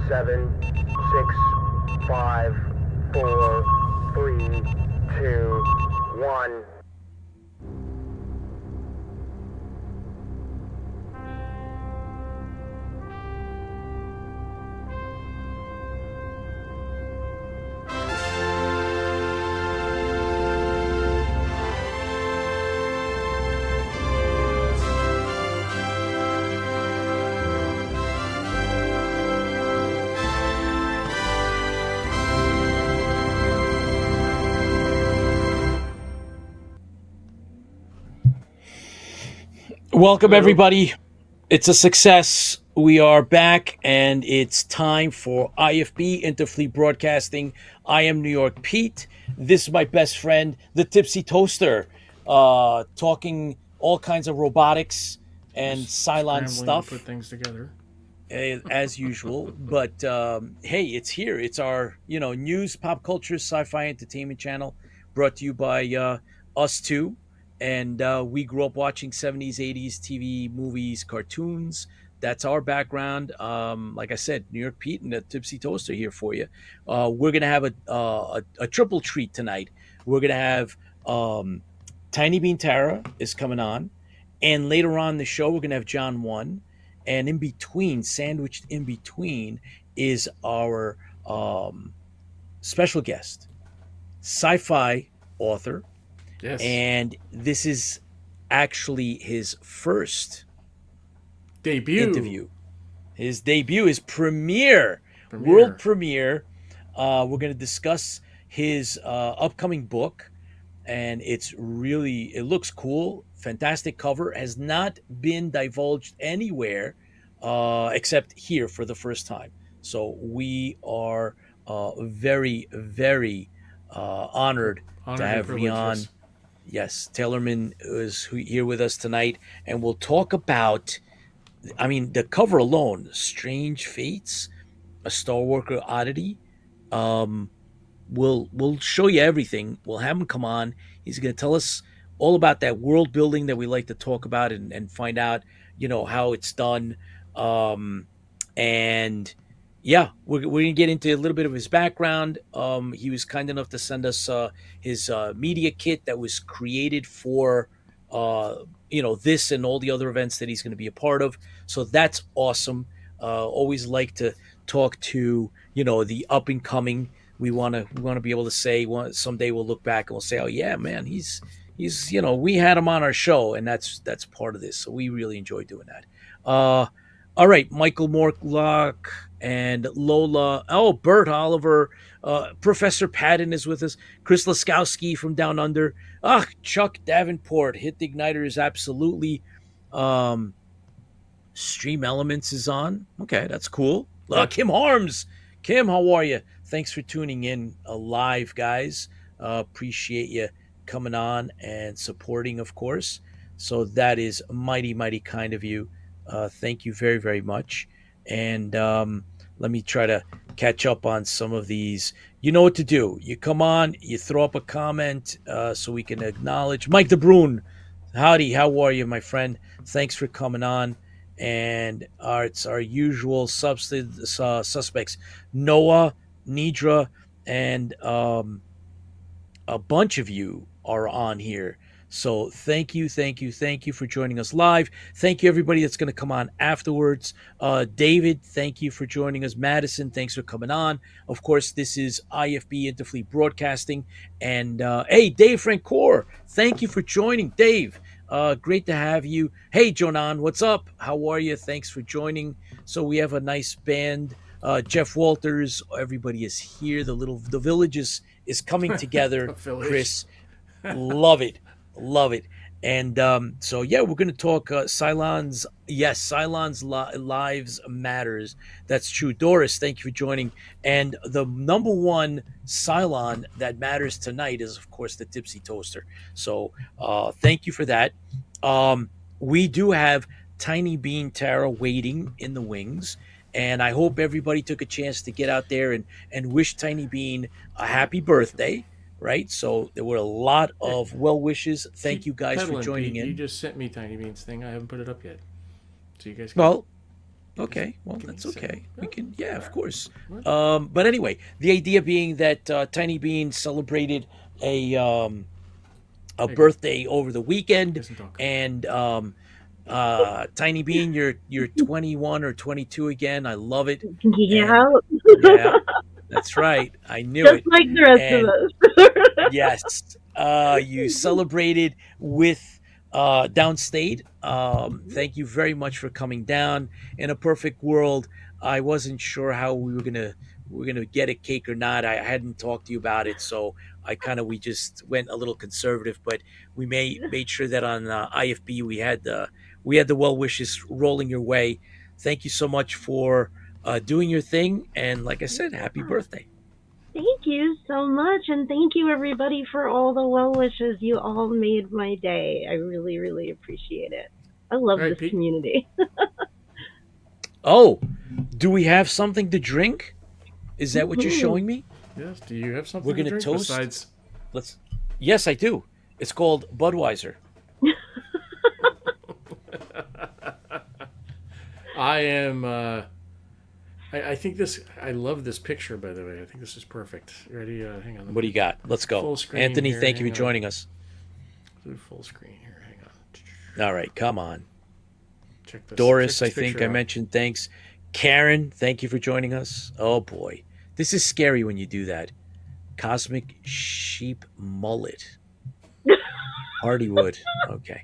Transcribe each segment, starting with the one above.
7, 6, 5, 4, 3, 2, 1. Welcome, everybody. It's a success. We are back, and it's time for IFB, Interfleet Broadcasting. I am New York Pete. This is my best friend, the Tipsy Toaster, talking all kinds of robotics and Cylon stuff. To put things together. As usual. But hey, it's here. It's our news, pop culture, sci-fi entertainment channel, brought to you by us two. And we grew up watching 70s, 80s TV, movies, cartoons. That's our background. Like I said, New York Pete and the Tipsy Toaster here for you. We're gonna have a triple treat tonight. We're gonna have Tiny Bean Tara is coming on, and later on in the show we're gonna have John One. And in between, sandwiched in between, is our special guest, sci-fi author. Yes. And this is actually his first interview. His debut, his premiere. World premiere. We're going to discuss his upcoming book. And it looks cool. Fantastic cover. Has not been divulged anywhere except here for the first time. So we are very, very honored to have Rian. Yes, Taylherman is here with us tonight, and we'll talk about, the cover alone, Strange Fates, a Star Walker oddity. We'll show you everything. We'll have him come on. He's going to tell us all about that world building that we like to talk about and find out, how it's done. And yeah, we're going to get into a little bit of his background. He was kind enough to send us his media kit that was created for, this and all the other events that he's going to be a part of. So that's awesome. Always like to talk to, the up and coming. We want to be able to say someday we'll look back and we'll say, oh yeah, man, he's we had him on our show, and that's part of this. So we really enjoy doing that. All right, Michael Morlock and Lola. Oh, Bert Oliver. Professor Patton is with us. Chris Laskowski from Down Under. Chuck Davenport. Hit the Igniter is absolutely. Stream Elements is on. Okay, that's cool. Kim Harms. Kim, how are you? Thanks for tuning in live, guys. Appreciate you coming on and supporting, of course. So that is mighty, mighty kind of you. Thank you very, very much. And let me try to catch up on some of these. You know what to do. You come on, you throw up a comment so we can acknowledge. Mike DeBrune, howdy, how are you, my friend? Thanks for coming on. And it's our usual suspects. Noah, Nidra, and a bunch of you are on here. So thank you for joining us live. Thank you, everybody that's going to come on afterwards. David, thank you for joining us. Madison, thanks for coming on. Of course, this is IFB Interfleet Broadcasting. And hey, Dave Francoeur, thank you for joining. Dave, great to have you. Hey, Jonan, what's up? How are you? Thanks for joining. So we have a nice band. Jeff Walters, everybody is here. The village is coming together. Chris, love it. And so yeah, we're going to talk Cylon's lives matters. That's true. Doris, thank you for joining. And the number one Cylon that matters tonight is, of course, the Tipsy Toaster. So thank you for that. We do have Tiny Bean Tara waiting in the wings. And I hope everybody took a chance to get out there and wish Tiny Bean a happy birthday. Right, so there were a lot of well wishes. Thank you guys for joining in. You just sent me Tiny Bean's thing. I haven't put it up yet, so you guys can... Okay, well, Give me that's a second. okay. We can, yeah, of Alright. course. What? But anyway, the idea being that Tiny Bean celebrated a There you go. birthday over the weekend, Isn't all good. and Tiny Bean, you're 21 or 22 again. I love it, Yeah, and yeah, that's right. I knew just it, like the rest of and us. yes, you celebrated with downstate. Thank you very much for coming down. In a perfect world, I wasn't sure how we were gonna get a cake or not. I hadn't talked to you about it, so we just went a little conservative, but we made sure that on IFB we had the well wishes rolling your way. Thank you so much for doing your thing, and like I said, happy birthday. Thank you so much, and thank you everybody for all the well wishes. You all made my day. I really, really appreciate it. I love All right, this Pete. community. Oh, do we have something to drink? Is that what you're Mhm. showing me? Yes. Do you have We're something to gonna drink toast. besides? Let's. Yes, I do. It's called Budweiser. I am. I think this. I love this picture. By the way, I think this is perfect. You ready? Hang on. What do you got? Let's go, Full screen Anthony. here, Thank you hang for on. joining us. Do full screen here. Hang on. All right, come on, Check this. Doris. check I this think picture I out. mentioned thanks. Karen, thank you for joining us. Oh boy, this is scary when you do that. Cosmic sheep mullet, Hardywood. Okay,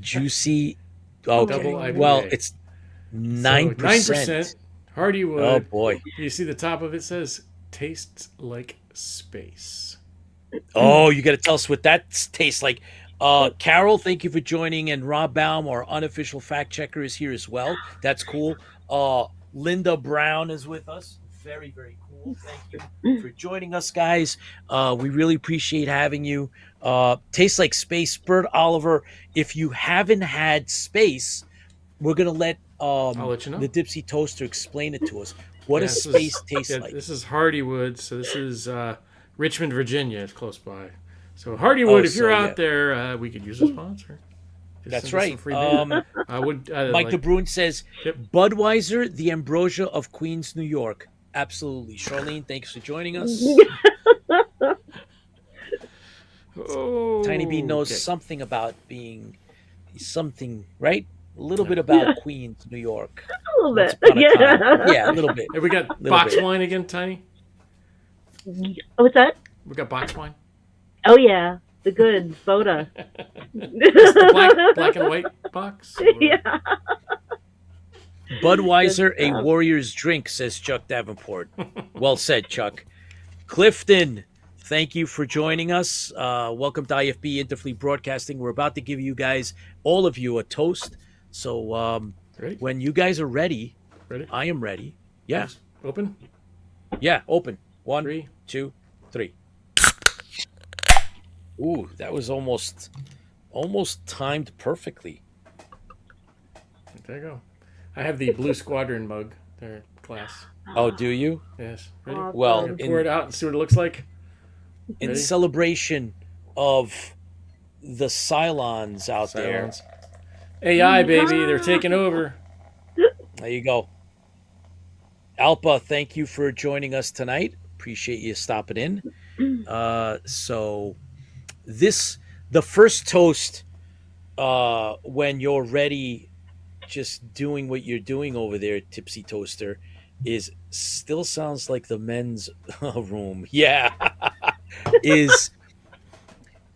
juicy. Double Okay, well, IPA. it's So 9%. 9%. Hardywood. Oh boy. You see the top of it says tastes like space. Oh, you got to tell us what that tastes like. Carol, thank you for joining, and Rob Baum, our unofficial fact checker, is here as well. That's cool. Linda Brown is with us. Very, very cool. Thank you for joining us, guys. We really appreciate having you. Tastes like space, Bert Oliver. If you haven't had space, we're gonna let I'll let you know. the Tipsy Toaster explain it to us. What Yeah, does this space is- taste yeah, like? This is Hardywood. So this is Richmond, Virginia. It's close by. So Hardywood, if you're so, out yeah. there, we could use a sponsor. Just That's send us some right. free beer. I would. Mike like, DeBruin says, Yep. Budweiser, the ambrosia of Queens, New York. Absolutely. Charlene, thanks for joining us. Oh, Tiny B knows okay. something about being something, right? A little bit about Queens, New York. A little Once bit. upon a time. Yeah. Yeah, a little bit. Hey, we got Little box bit. wine again, Tiny. What's that? We got box wine. Oh yeah, the good soda. It's the black and white box. Or- Yeah. Budweiser, Good a stuff. warrior's drink, says Chuck Davenport. Well said, Chuck. Clifton, thank you for joining us. Welcome to IFB Interfleet Broadcasting. We're about to give you guys, all of you, a toast. So Ready? when you guys are ready, Ready? I am ready. Yeah. Open. Yeah, open. 1, 3. 2, 3. Ooh, that was almost timed perfectly. There you go. I have the Blue Squadron mug. There, class. Oh, do you? Yes. Ready? Awesome. Well, I'm gonna pour it out and see what it looks like. in Ready? celebration of the Cylons out Silence. AI, baby, they're taking over. there you go. Alpa, thank you for joining us tonight. Appreciate you stopping in. So the first toast, when you're ready, just doing what you're doing over there, Tipsy Toaster, is still sounds like the men's room. Yeah. Is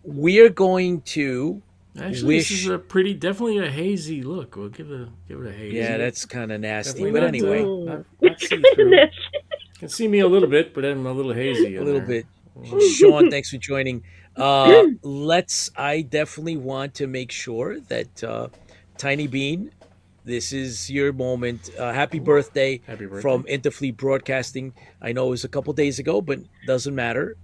we're going to Actually, wish. this is a definitely a hazy look. We'll give it a hazy. Yeah, that's kind of nasty. Definitely But not, anyway, not see-through. You can see me a little bit, but I'm a little hazy. a in little there. bit. Sean, thanks for joining. I definitely want to make sure that Tiny Bean, this is your moment. Happy birthday Happy birthday. from Interfleet Broadcasting. I know it was a couple days ago, but doesn't matter.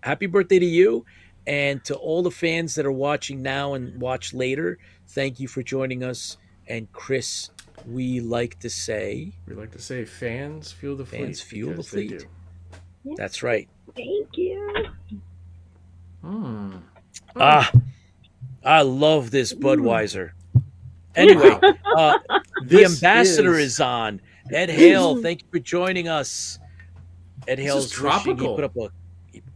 Happy birthday to you. And to all the fans that are watching now and watch later, thank you for joining us. And Chris, we like to say, We like to say fans fuel the fleet. Fans fuel the because they fleet. do. that's right. Thank you. Hmm. I love this Budweiser. Anyway, the This ambassador is on. Ed Hale, thank you for joining us. Ed This is Hale's wishing he tropical. put up a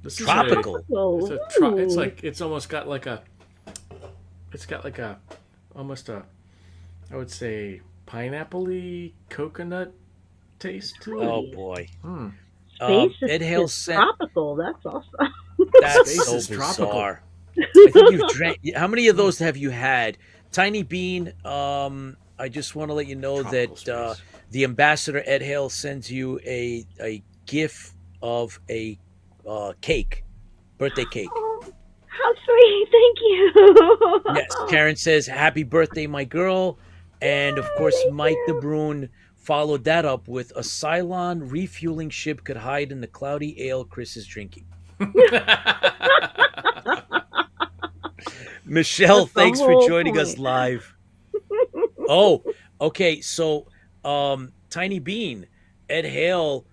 This tropical. Is a, it's like it's almost got like a. It's got like a, almost a, I would say pineapple-y coconut taste to it. Oh boy. Space Ed is Hale sent. tropical. That's awesome. That's Space so is tropical. bizarre. I think you've drank. How many of those have you had? Tiny Bean. I just want to let you know Tropical that space. the ambassador Ed Hale sends you a gif of a cake, birthday cake. Oh, how sweet. Thank you. Yes. Karen says, "Happy birthday, my girl," and of course, Thank Mike you. DeBrune followed that up with a Cylon refueling ship could hide in the cloudy ale Chris is drinking. Michelle, That's the thanks for whole joining us point. live. Oh, okay. So, Tiny Bean, Ed Hale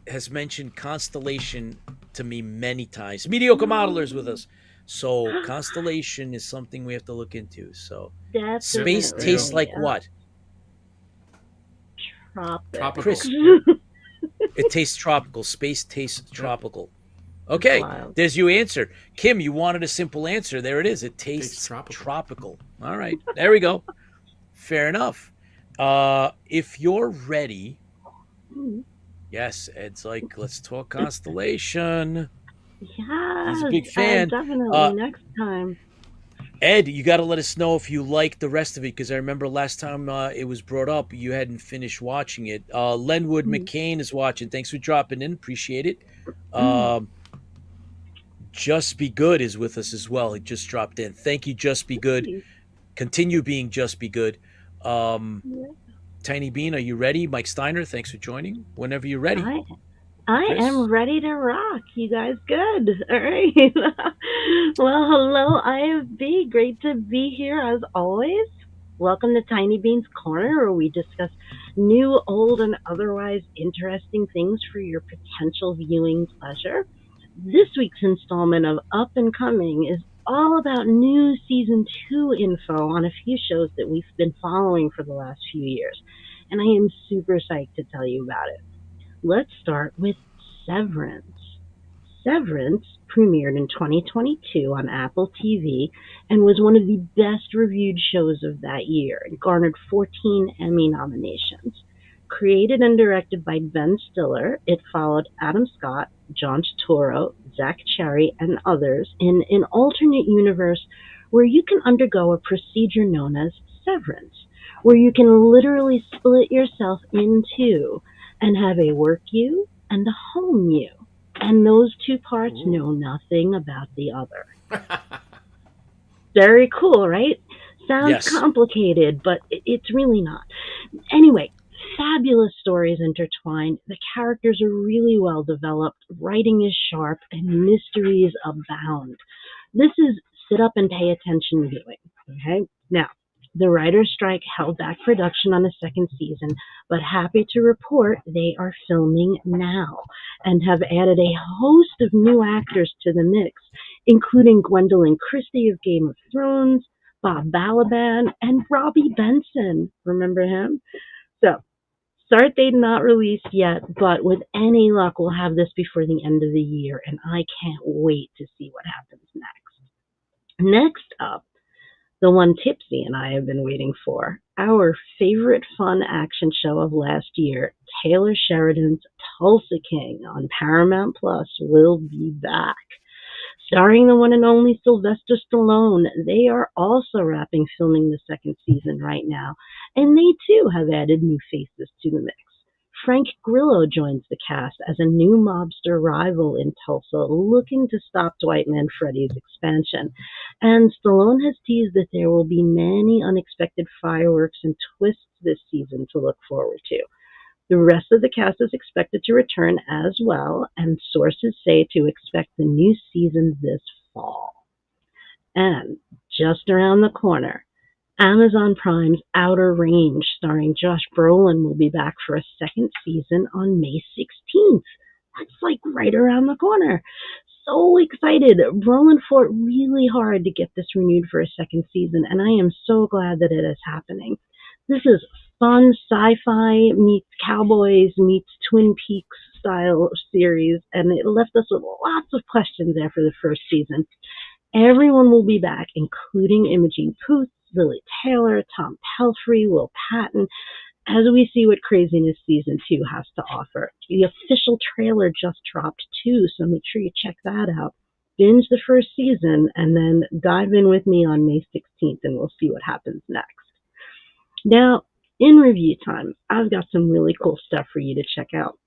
has mentioned Constellation to me many times. Mediocre Modelers with us. So, Constellation is something we have to look into. So, space Definitely. tastes like what? Tropical. Chris, it tastes tropical. Space tastes tropical. Okay, Wild. there's your answer. Kim, you wanted a simple answer. There it is. It tastes tropical. tropical. All right, there we go. Fair enough. If you're ready, yes, Ed's like, let's talk Constellation. Yeah. He's a big fan. Definitely next time. Ed, you got to let us know if you like the rest of it, because I remember last time it was brought up, you hadn't finished watching it. Lenwood McCain is watching. Thanks for dropping in. Appreciate it. Just Be Good is with us as well. He just dropped in. Thank you, Just Be Good. Continue being Just Be Good. Tiny Bean, are you ready? Mike Steiner, thanks for joining. Whenever you're ready. I Chris? am ready to rock. You guys good? All right. Well, hello, IFB. Great to be here as always. Welcome to Tiny Bean's Corner, where we discuss new, old, and otherwise interesting things for your potential viewing pleasure. This week's installment of Up and Coming is all about new season 2 info on a few shows that we've been following for the last few years. And I am super psyched to tell you about it. Let's start with Severance. Severance premiered in 2022 on Apple TV and was one of the best reviewed shows of that year and garnered 14 Emmy nominations. Created and directed by Ben Stiller, it followed Adam Scott, John Turturro, Zach Cherry, and others in an alternate universe where you can undergo a procedure known as severance, where you can literally split yourself in two and have a work you and a home you. And those two parts know nothing about the other. Very cool, right? Sounds complicated, but it's really not. Anyway, fabulous stories intertwined. The characters are really well developed. Writing is sharp, and mysteries abound. This is sit up and pay attention viewing. Okay? Now, the writer's strike held back production on a second season, but happy to report they are filming now and have added a host of new actors to the mix, including Gwendolyn Christie of Game of Thrones, Bob Balaban, and Robbie Benson. Remember him? So, start date not released yet, but with any luck, we'll have this before the end of the year, and I can't wait to see what happens next. Next up, the one Tipsy and I have been waiting for, our favorite fun action show of last year, Taylor Sheridan's Tulsa King on Paramount Plus, will be back. Starring the one and only Sylvester Stallone, they are also wrapping filming the second season right now, and they too have added new faces to the mix. Frank Grillo joins the cast as a new mobster rival in Tulsa looking to stop Dwight Manfredi's expansion. And Stallone has teased that there will be many unexpected fireworks and twists this season to look forward to. The rest of the cast is expected to return as well, and sources say to expect the new season this fall. And just around the corner, Amazon Prime's Outer Range, starring Josh Brolin, will be back for a second season on May 16th. That's like right around the corner. so excited. Roland fought really hard to get this renewed for a second season, and I am so glad that it is happening. This is fun sci-fi meets cowboys meets Twin Peaks style series, and it left us with lots of questions after the first season. Everyone will be back, including Imogen Poots, Lily Taylor, Tom Pelphrey, Will Patton, as we see what craziness season 2 has to offer. The official trailer just dropped too, so make sure you check that out. Binge the first season and then dive in with me on May 16th and we'll see what happens next. Now, in review time, I've got some really cool stuff for you to check out.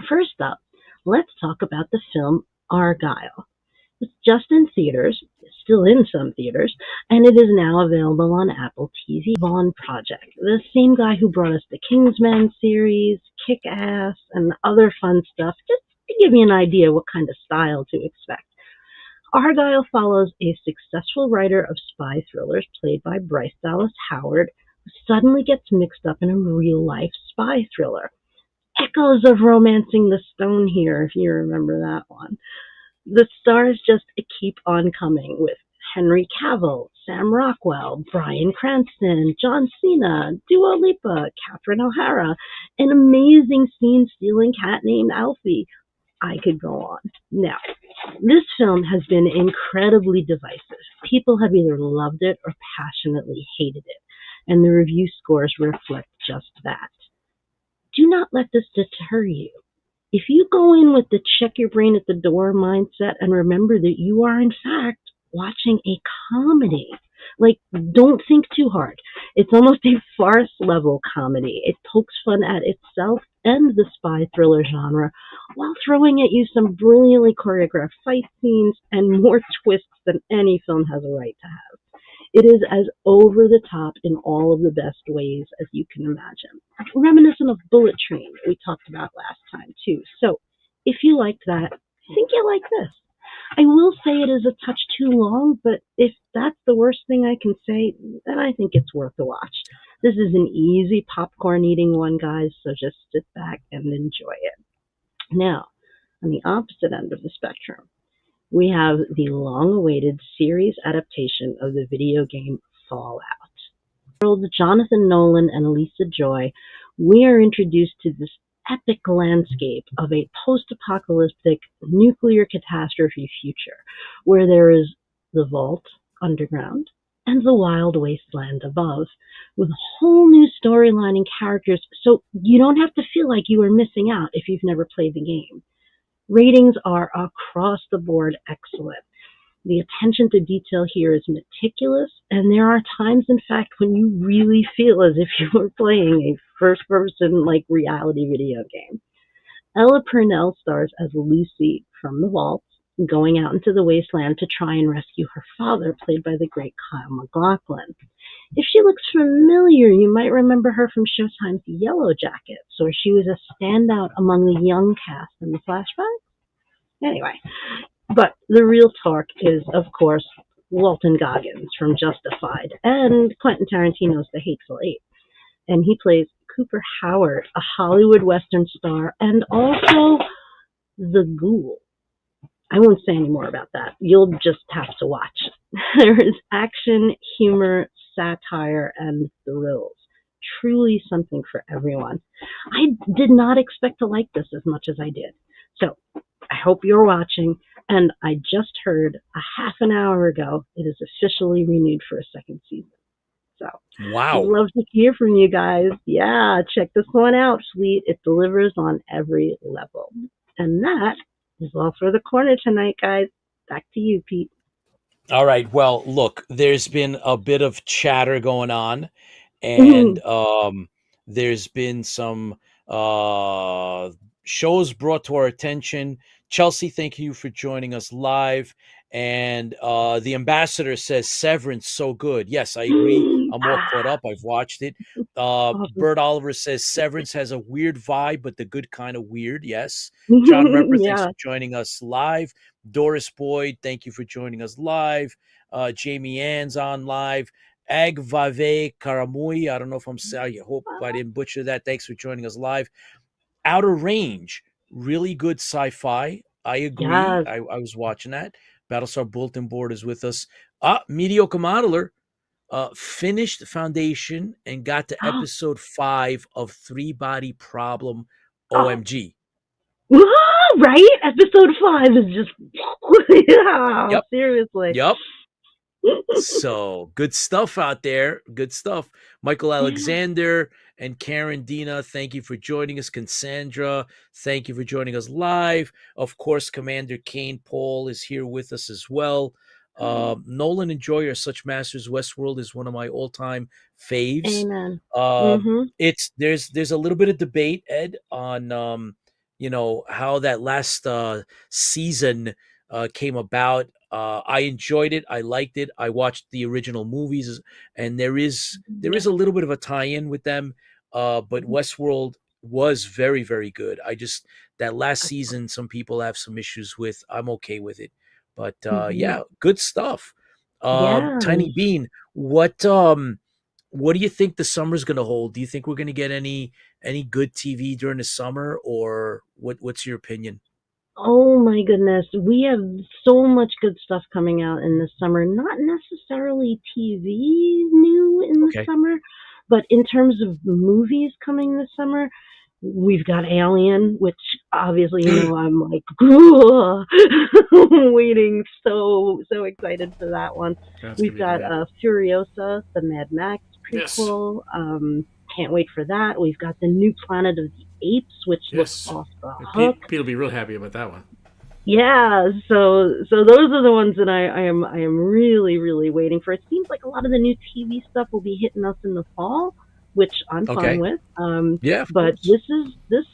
First up, let's talk about the film Argylle. It's just in theaters, still in some theaters, and it is now available on Apple TV. Vaughn Project, the same guy who brought us the Kingsman series, Kick-Ass, and other fun stuff, just to give you an idea what kind of style to expect. Argylle follows a successful writer of spy thrillers played by Bryce Dallas Howard, who suddenly gets mixed up in a real-life spy thriller. Echoes of Romancing the Stone here, if you remember that one. The stars just keep on coming with Henry Cavill, Sam Rockwell, Bryan Cranston, John Cena, Dua Lipa, Catherine O'Hara, an amazing scene-stealing cat named Alfie. I could go on. Now, this film has been incredibly divisive. People have either loved it or passionately hated it, and the review scores reflect just that. Do not let this deter you. If you go in with the check your brain at the door mindset and remember that you are in fact watching a comedy, like don't think too hard. It's almost a farce level comedy. It pokes fun at itself and the spy thriller genre while throwing at you some brilliantly choreographed fight scenes and more twists than any film has a right to have. It is as over the top in all of the best ways as you can imagine. Reminiscent of Bullet Train that we talked about last time too. So if you liked that, I think you'll like this. I will say it is a touch too long, but if that's the worst thing I can say, then I think it's worth a watch. This is an easy popcorn eating one, guys, so just sit back and enjoy it. Now, on the opposite end of the spectrum, we have the long-awaited series adaptation of the video game Fallout. World Jonathan Nolan and Lisa Joy, we are introduced to this epic landscape of a post-apocalyptic nuclear catastrophe future where there is the vault underground and the wild wasteland above, with a whole new storyline and characters, so you don't have to feel like you are missing out if you've never played the game. Ratings are across the board excellent. The attention to detail here is meticulous, and there are times, in fact, when you really feel as if you were playing a first-person, like, reality video game. Ella Purnell stars as Lucy from the vault, going out into the wasteland to try and rescue her father, played by the great Kyle MacLachlan. If she looks familiar, you might remember her from Showtime's Yellow Jackets, where she was a standout among the young cast in the flashback. Anyway, but the real talk is, of course, Walton Goggins from Justified and Quentin Tarantino's The Hateful Eight. And he plays Cooper Howard, a Hollywood Western star, and also the Ghoul. I won't say any more about that. You'll just have to watch. There is action, humor, satire, and thrills. Truly something for everyone. I did not expect to like this as much as I did. So I hope you're watching. And I just heard a half an hour ago it is officially renewed for a second season. So wow, I'd love to hear from you guys. Yeah, check this one out, Fleet. It delivers on every level. And that is all for the corner tonight, guys. Back to you, Pete. All right. Well, look, there's been a bit of chatter going on, and there's been some shows brought to our attention. Chelsea, thank you for joining us live. And the ambassador says Severance so good. Yes, I agree. I'm all caught up. I've watched it. Bert Oliver says Severance has a weird vibe, but the good kind of weird. Yes. John Repper, thanks for joining us live. Doris Boyd, thank you for joining us live. Jamie Ann's on live. Agvave Karamui, I don't know if I'm saying, I hope I didn't butcher that. Thanks for joining us live. Outer Range, really good sci-fi. I agree. Yes. I was watching that. Battlestar Bulletin Board is with us. Mediocre Modeler finished Foundation and got to episode 5 of Three Body Problem. Oh, OMG. right? Episode 5 is just, yeah, Yep. seriously. Yep. So good stuff out there. Good stuff. Michael Alexander and Karen Dina, thank you for joining us. Cassandra, thank you for joining us live. Of course, Commander Kane Paul is here with us as well. Nolan and Joy are such masters. Westworld is one of my all-time faves. Amen. There's a little bit of debate, Ed, on how that last season came about. I enjoyed it. I liked it. I watched the original movies, and there is a little bit of a tie-in with them. But Westworld was very, very good. That last season, some people have some issues with. I'm okay with it, but yeah, good stuff. Yeah. Tiny Bean, what do you think the summer's going to hold? Do you think we're going to get any good TV during the summer, or what's your opinion? Oh my goodness. We have so much good stuff coming out in the summer. Not necessarily TV new in the summer, but in terms of movies coming this summer, we've got Alien, which obviously, I'm like, waiting, so excited for that one. We've got Furiosa, the Mad Max prequel. Yes. Can't wait for that. We've got the new Planet of the Apes, which looks off the hook. Pete will be real happy about that one. Yeah, so those are the ones that I am really, really waiting for. It seems like a lot of the new TV stuff will be hitting us in the fall, which I'm fine with. Yeah, but this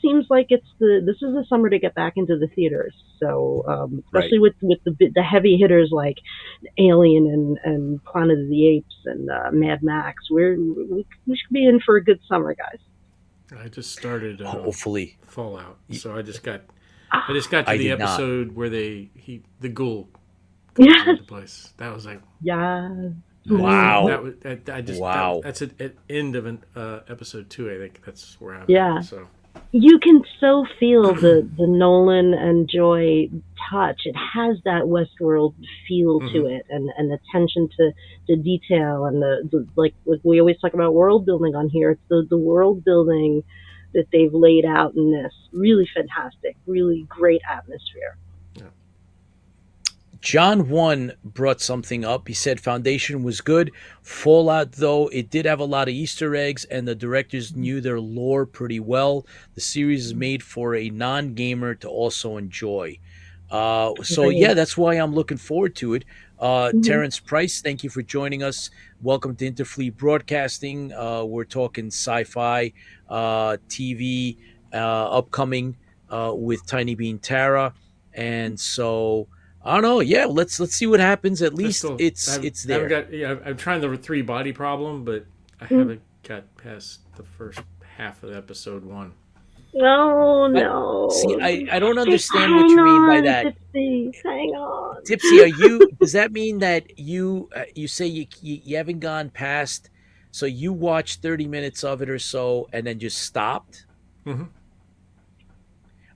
seems like this is the summer to get back into the theaters. So especially with the heavy hitters like Alien and Planet of the Apes and Mad Max, we should be in for a good summer, guys. I just started hopefully Fallout, so I just got to the episode where the ghoul comes into place. That was like wow. That was that's at end of an episode 2. I think that's where I'm at, so. You can so feel the Nolan and Joy touch. It has that Westworld feel to it, and attention to detail, and the like we always talk about world building on here. It's the world building that they've laid out in this. Really fantastic, really great atmosphere. John 1 brought something up. He said Foundation was good. Fallout, though, it did have a lot of Easter eggs, and the directors knew their lore pretty well. The series is made for a non-gamer to also enjoy. Yeah, that's why I'm looking forward to it. Terrence Price, thank you for joining us. Welcome to Interfleet Broadcasting. We're talking sci-fi TV upcoming with Tiny Bean Tara. And so... I don't know. Yeah, let's see what happens. At least it's there. I'm trying the 3 body problem, but I haven't got past the first half of episode 1. Oh no! See, I don't understand what you mean by that. Tipsy, hang on. Tipsy, does that mean that you say you haven't gone past? So you watched 30 minutes of it or so, and then just stopped? Mm-hmm.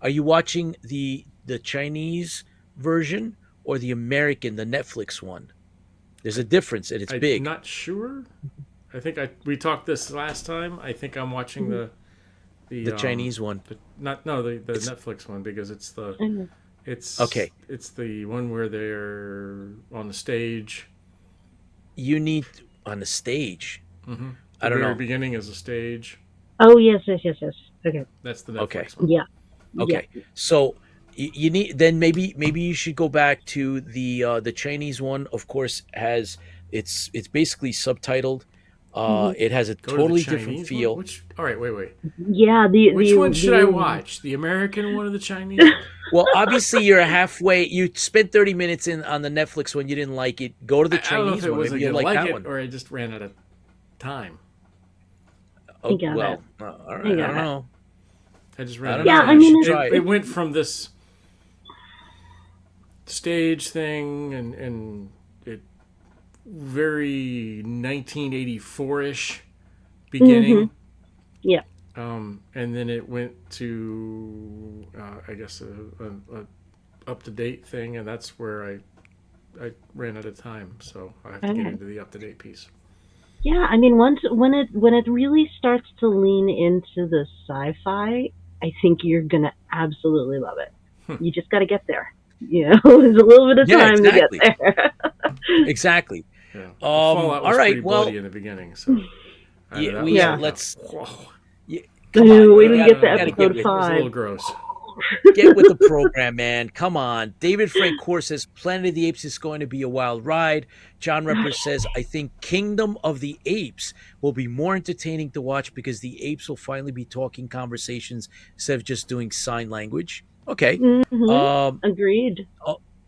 Are you watching the Chinese version or the American, the Netflix one? There's a difference, and it's big. I'm not sure. I think we talked this last time. I think I'm watching the Chinese one, the Netflix one, because it's the one where they're on the stage. You need on the stage. Mm-hmm. I don't know. The very beginning is a stage. Oh yes. Okay. That's the Netflix one. Yeah. Okay. Yeah. So you need, then maybe you should go back to the Chinese one. Of course, it's basically subtitled. It has a totally different feel. All right, wait. Yeah, which one should I watch? The American one or the Chinese one? Well, obviously you're halfway. You spent 30 minutes on the Netflix one. You didn't like it. Go to the Chinese one. Maybe you like that one. Or I just ran out of time. Oh, well, all right. I don't know. I just ran out of time. I mean, it went from this stage thing and it very 1984-ish beginning. Yeah. And then it went to I guess up to date thing, and that's where I ran out of time, so I have to get into the up to date piece. Yeah, I mean, when it really starts to lean into the sci-fi, I think you're gonna absolutely love it. You just got to get there. You know, there's a little bit of time to get there. Exactly. Yeah. Fallout was all right. pretty bloody in the beginning, so let's. Come on, we didn't get to episode episode 5. It was a little gross. Get with the program, man. Come on. David Frank Core says Planet of the Apes is going to be a wild ride. John Repper says, I think Kingdom of the Apes will be more entertaining to watch because the apes will finally be talking conversations instead of just doing sign language. Okay. Agreed.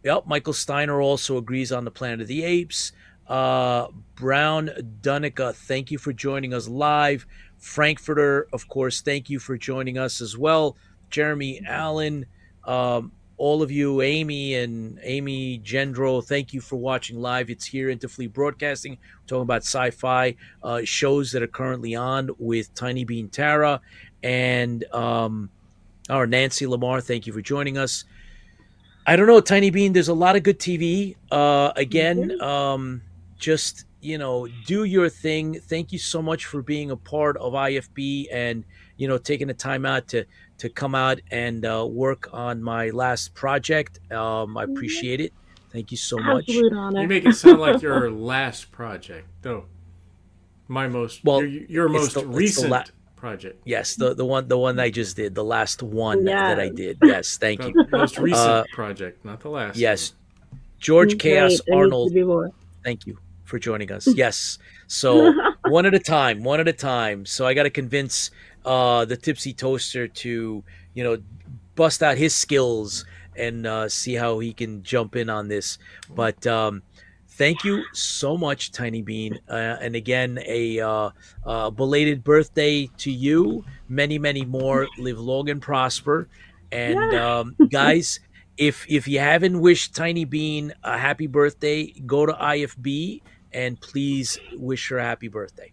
Yep. Michael Steiner also agrees on the Planet of the Apes. Brown Dunica, thank you for joining us live. Frankfurter, of course, thank you for joining us as well. Jeremy Allen, all of you, Amy Gendro, thank you for watching live. It's here Interfleet Broadcasting. We're talking about sci-fi shows that are currently on with Tiny Bean Tara and our Nancy Lamar. Thank you for joining us. I don't know, Tiny Bean, there's a lot of good TV. Just, do your thing. Thank you so much for being a part of IFB and, taking the time out to come out and work on my last project. I appreciate it. Thank you so much. Absolute honor. You make it sound like your last project. No, your most recent project. Yes, the one I just did, the last one that I did. Yes, thank you. Most recent project, not the last. Yes, George Chaos Arnold. Arnold. Thank you for joining us. Yes, so one at a time. So I got to convince the Tipsy Toaster to bust out his skills and see how he can jump in on this. But thank you so much, Tiny Bean, and again a belated birthday to you. Many more. Live long and prosper. And guys, if you haven't wished Tiny Bean a happy birthday, go to IFB and please wish her a happy birthday.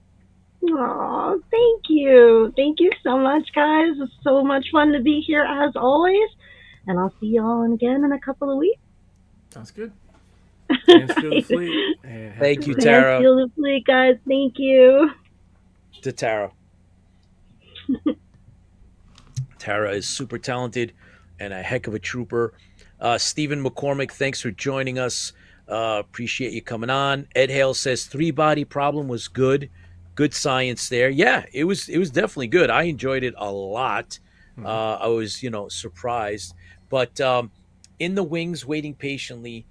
Oh, thank you. Thank you so much, guys. It's so much fun to be here as always. And I'll see you all again in a couple of weeks. Sounds good. Fans feel the fleet. Thank you, Tara. Fans feel the fleet, guys. Thank you. To Tara. Tara is super talented and a heck of a trooper. Stephen McCormick, thanks for joining us. Appreciate you coming on. Ed Hale says 3-body problem was good. Good science there. Yeah, it was definitely good. I enjoyed it a lot. I was, surprised. But in the wings, waiting patiently,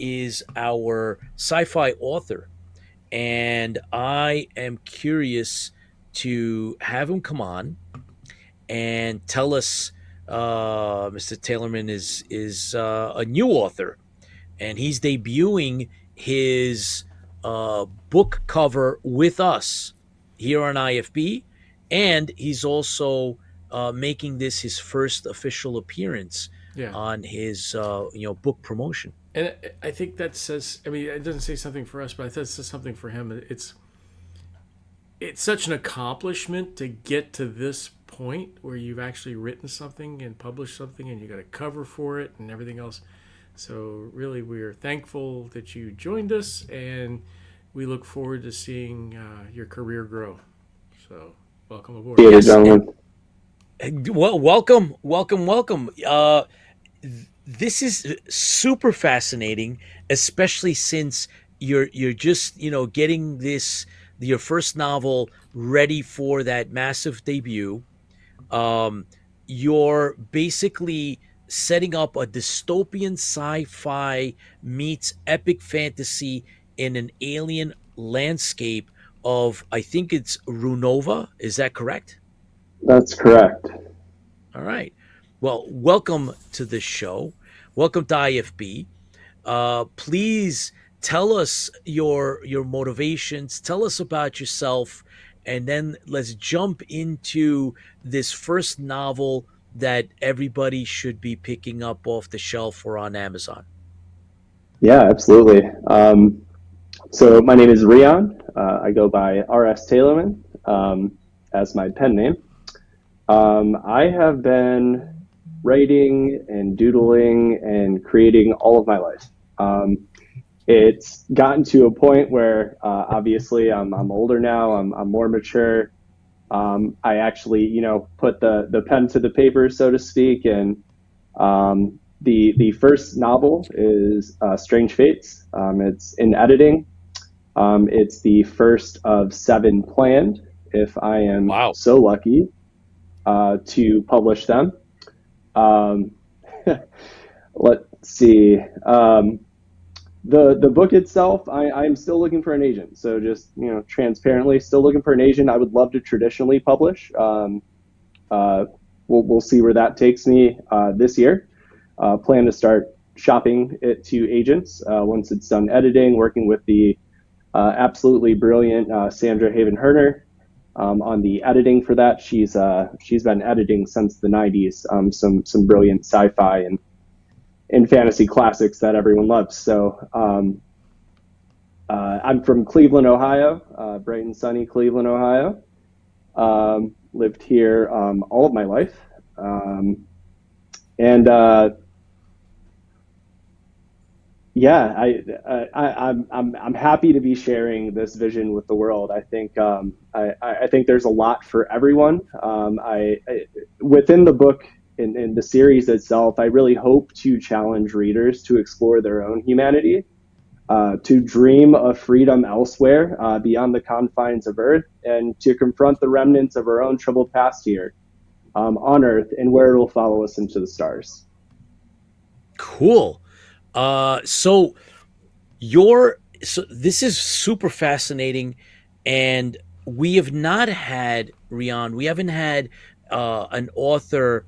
is our sci-fi author. And I am curious to have him come on and tell us, Mr. Taylherman is a new author, and he's debuting his book cover with us here on IFB, and he's also making this his first official appearance on his book promotion. And I think that says, it doesn't say something for us, but I think it says something for him. It's such an accomplishment to get to this point where you've actually written something and published something and you got a cover for it and everything else. So really, we're thankful that you joined us, and we look forward to seeing your career grow. So welcome aboard. Yes, gentlemen. Well, welcome. This is super fascinating, especially since you're just getting your first novel ready for that massive debut. You're basically setting up a dystopian sci-fi meets epic fantasy in an alien landscape of, I think it's Runova. Is that correct? That's correct. All right. Well, welcome to the show. Welcome to IFB. Please tell us your motivations. Tell us about yourself, and then let's jump into this first novel that everybody should be picking up off the shelf or on Amazon. Yeah, absolutely. So my name is Rion. I go by R.S. Taylherman as my pen name. I have been writing and doodling and creating all of my life. It's gotten to a point where obviously I'm older now. I'm more mature. I actually, put the pen to the paper, so to speak. And the first novel is Strange Fates. It's in editing. It's the first of 7 planned, if I am so lucky to publish them. Let's see. The book itself, I'm still looking for an agent. So just, transparently still looking for an agent. I would love to traditionally publish. We'll see where that takes me this year. Plan to start shopping it to agents once it's done editing, working with the absolutely brilliant Sandra Haven-Herner on the editing for that. She's been editing since the 90s, some brilliant sci-fi and fantasy classics that everyone loves. So I'm from Cleveland, Ohio, bright and sunny Cleveland, Ohio. Lived here all of my life. I'm happy to be sharing this vision with the world. I think I think there's a lot for everyone. Within the book, in the series itself, I really hope to challenge readers to explore their own humanity, to dream of freedom elsewhere beyond the confines of Earth, and to confront the remnants of our own troubled past here on Earth and where it will follow us into the stars. Cool. So this is super fascinating, and we have not had, Rian, we haven't had an author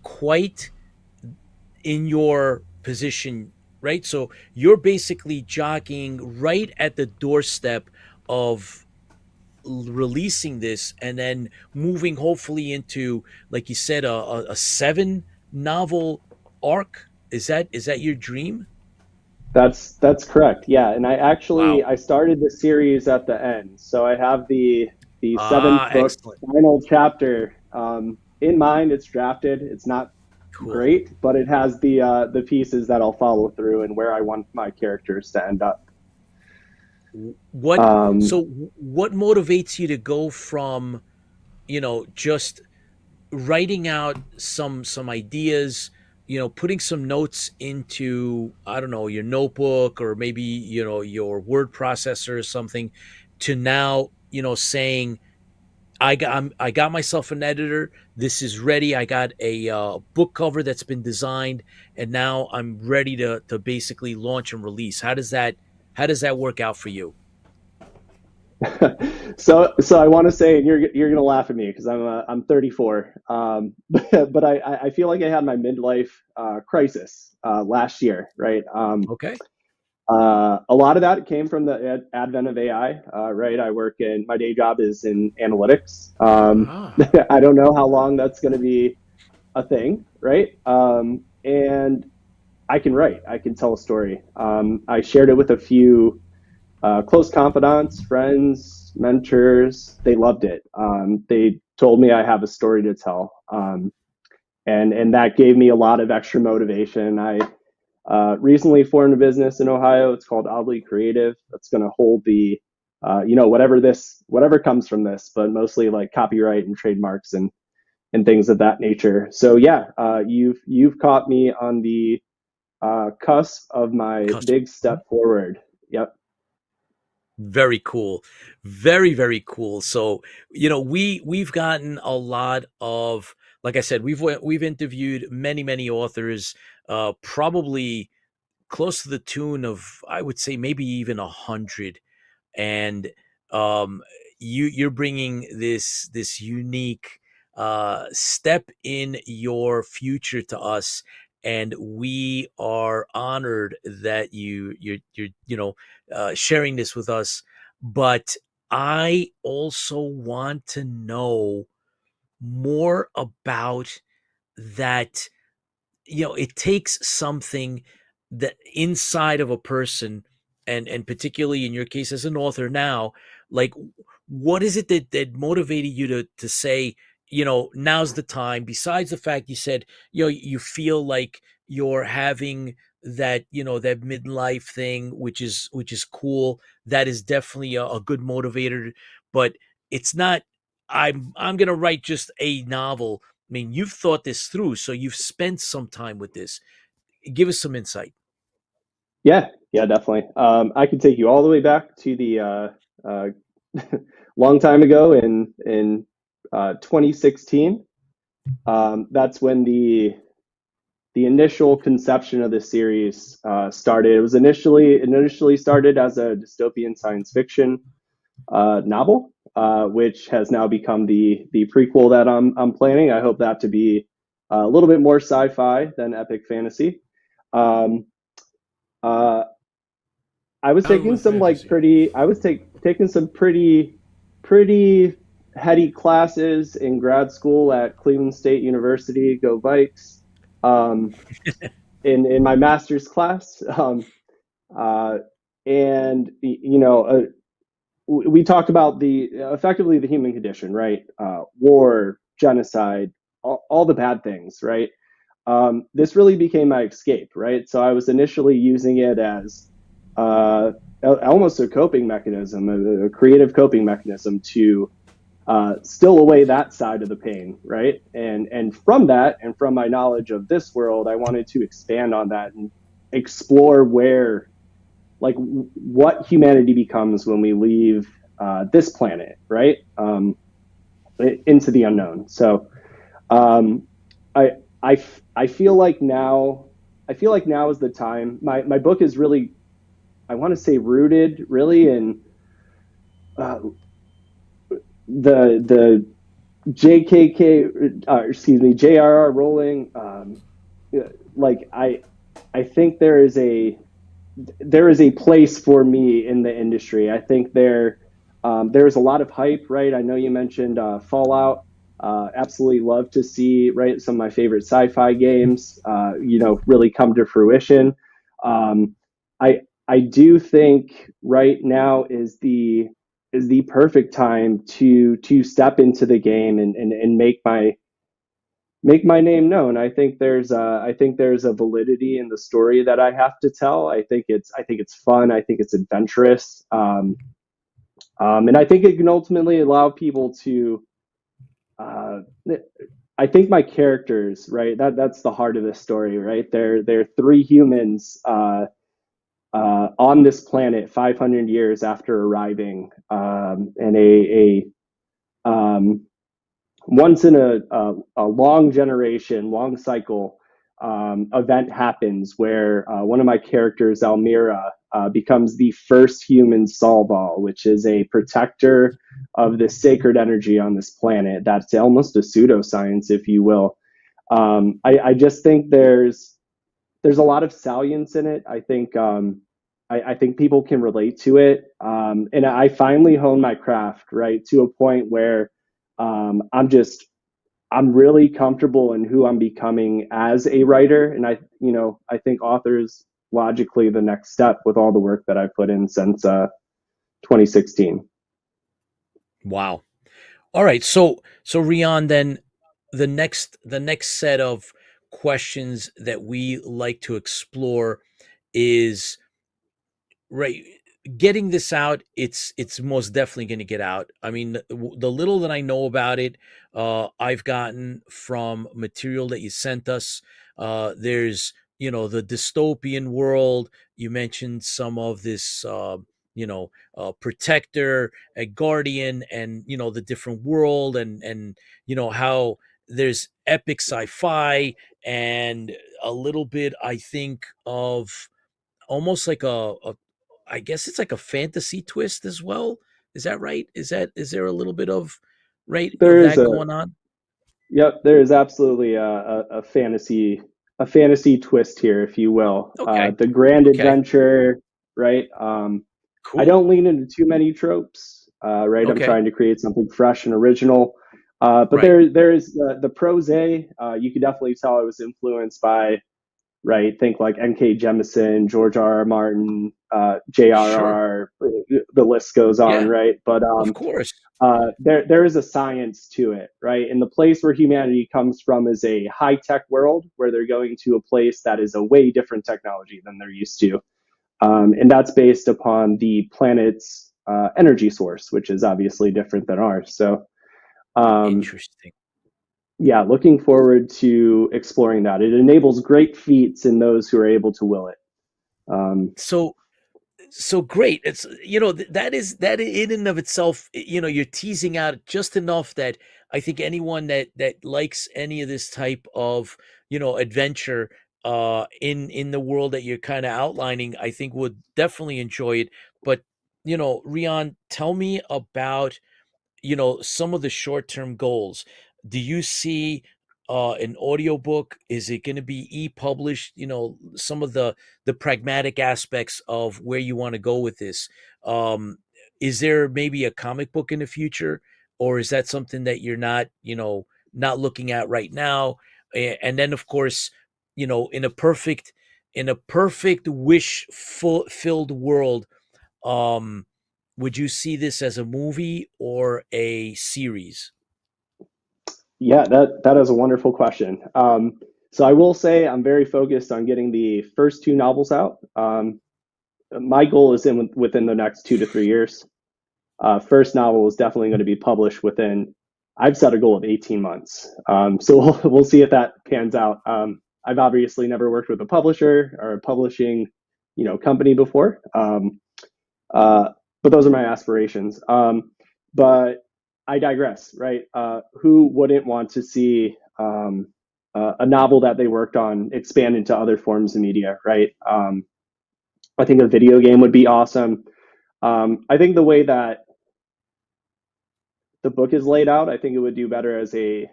quite in your position, right? So you're basically jogging right at the doorstep of releasing this, and then moving hopefully into, like you said, a 7 novel arc. Is that your dream? That's correct. Yeah, and I started the series at the end, so I have the 7th book, excellent. final chapter in mind. It's drafted. It's not great, but it has the pieces that I'll follow through and where I want my characters to end up. What motivates you to go from, just writing out some ideas, putting some notes into, I don't know, your notebook, or maybe, your word processor or something, to now, saying, I got myself an editor. This is ready. I got a book cover that's been designed, and now I'm ready to basically launch and release. How does that work out for you? So I want to say, and you're gonna laugh at me because I'm 34, but I feel like I had my midlife crisis last year, right? Okay. A lot of that came from the advent of AI, right? My day job is in analytics. I don't know how long that's going to be a thing, right? And I can write, I can tell a story. I shared it with a few close confidants, friends, mentors. They loved it. They told me I have a story to tell. And that gave me a lot of extra motivation. I recently formed a business in Ohio. It's called Oddly Creative. That's going to hold the, whatever comes from this, but mostly like copyright and trademarks and things of that nature. So yeah, you've caught me on the cusp of my big step forward. Yep. Very cool. Very, very cool. So, we've gotten a lot of, like I said, we've interviewed many authors, probably close to the tune of, I would say, maybe even 100. And you're bringing this unique step in your future to us, and we are honored that you're sharing this with us. But I also want to know more about that. It takes something that inside of a person, and particularly in your case as an author now, like, what is it that motivated you to say, now's the time. Besides the fact you said, you feel like you're having that, that midlife thing, which is cool. That is definitely a good motivator, but it's not. I'm gonna write just a novel. I mean, you've thought this through, so you've spent some time with this. Give us some insight. Yeah, yeah, definitely. I could take you all the way back to the long time ago in 2016. That's when the initial conception of the series started. It was initially started as a dystopian science fiction novel, which has now become the prequel that I'm planning. I hope that to be a little bit more sci-fi than epic fantasy. Um, uh, I was Down taking with some like fantasy. pretty. I was taking some pretty heady classes in grad school at Cleveland State University. Go Vikes! Um, in my master's class, uh, and we talked about the effectively the human condition, right? War, genocide, all the bad things, right? This really became my escape, right? So I was initially using it as uh, almost a coping mechanism, a creative coping mechanism to still away that side of the pain, right? And from that, and from my knowledge of this world, I wanted to expand on that and explore where, like, what humanity becomes when we leave this planet, right? Into the unknown. So um, I, I feel like now is the time. My book is really, I want to say, rooted really in uh, the J.R.R. Rowling. Like I think there is a place for me in the industry. I think there's a lot of hype, right? I know you mentioned Fallout. Absolutely love to see, right, some of my favorite sci-fi games, really come to fruition. Um, I do think right now is the perfect time to step into the game and make my name known. I think there's a validity in the story that I have to tell. I think it's fun. I think it's adventurous. And I think it can ultimately allow people to. Uh, I think my characters, right? That's the heart of this story, right? They're three humans on this planet 500 years after arriving, and um, once in a long generation, long cycle event happens where one of my characters, Almira, becomes the first human Solval, which is a protector of the sacred energy on this planet. That's almost a pseudoscience, if you will. I just think there's a lot of salience in it. I think people can relate to it, and I finally honed my craft, right, to a point where I'm really comfortable in who I'm becoming as a writer, and I think author's logically the next step with all the work that I've put in since 2016. Wow. All right. So Rion, then the next set of questions that we like to explore is, right, getting this out. It's most definitely going to get out. I mean, the little that I know about it, I've gotten from material that you sent us. There's, the dystopian world. You mentioned some of this, protector, a guardian, and the different world, and how there's epic sci-fi and a little bit, I think, of almost like a I guess it's like a fantasy twist as well. Is that right? Is there a little bit of, right, of There is that a going on? Yep, there is absolutely a fantasy twist here, if you will. Okay. The grand Okay. adventure, right? I Cool. don't lean into too many tropes, right? I'm Okay. trying to create something fresh and original. But Right. there is the prose. You can definitely tell I was influenced by right? Think like N.K. Jemisin, George R. R. Martin, Sure. J.R.R. The list goes on, Yeah, right? But of course. there is a science to it, right? And the place where humanity comes from is a high tech world where they're going to a place that is a way different technology than they're used to, and that's based upon the planet's energy source, which is obviously different than ours. So um, Interesting. yeah, looking forward to exploring that. It enables great feats in those who are able to will it. Um, So so great. It's that is that in and of itself, you're teasing out just enough that I think anyone that likes any of this type of, adventure in the world that you're kind of outlining, I think would definitely enjoy it. But, Rian, tell me about, some of the short-term goals. Do you see an audiobook? Is it going to be e-published? Some of the pragmatic aspects of where you want to go with this. um is there maybe a comic book in the future, or is that something that you're not, not looking at right now? And then, of course, in a perfect wish filled world, um, would you see this as a movie or a series? yeah, that is a wonderful question. So I will say I'm very focused on getting the first two novels out. My goal is within the next 2 to 3 years. First novel is definitely going to be published within. I've set a goal of 18 months. So we'll see if that pans out. I've obviously never worked with a publisher or a publishing, company before. Uh, but those are my aspirations. But I digress, right? Who wouldn't want to see a novel that they worked on expand into other forms of media, right? I think a video game would be awesome. I think the way that the book is laid out, I think it would do better as a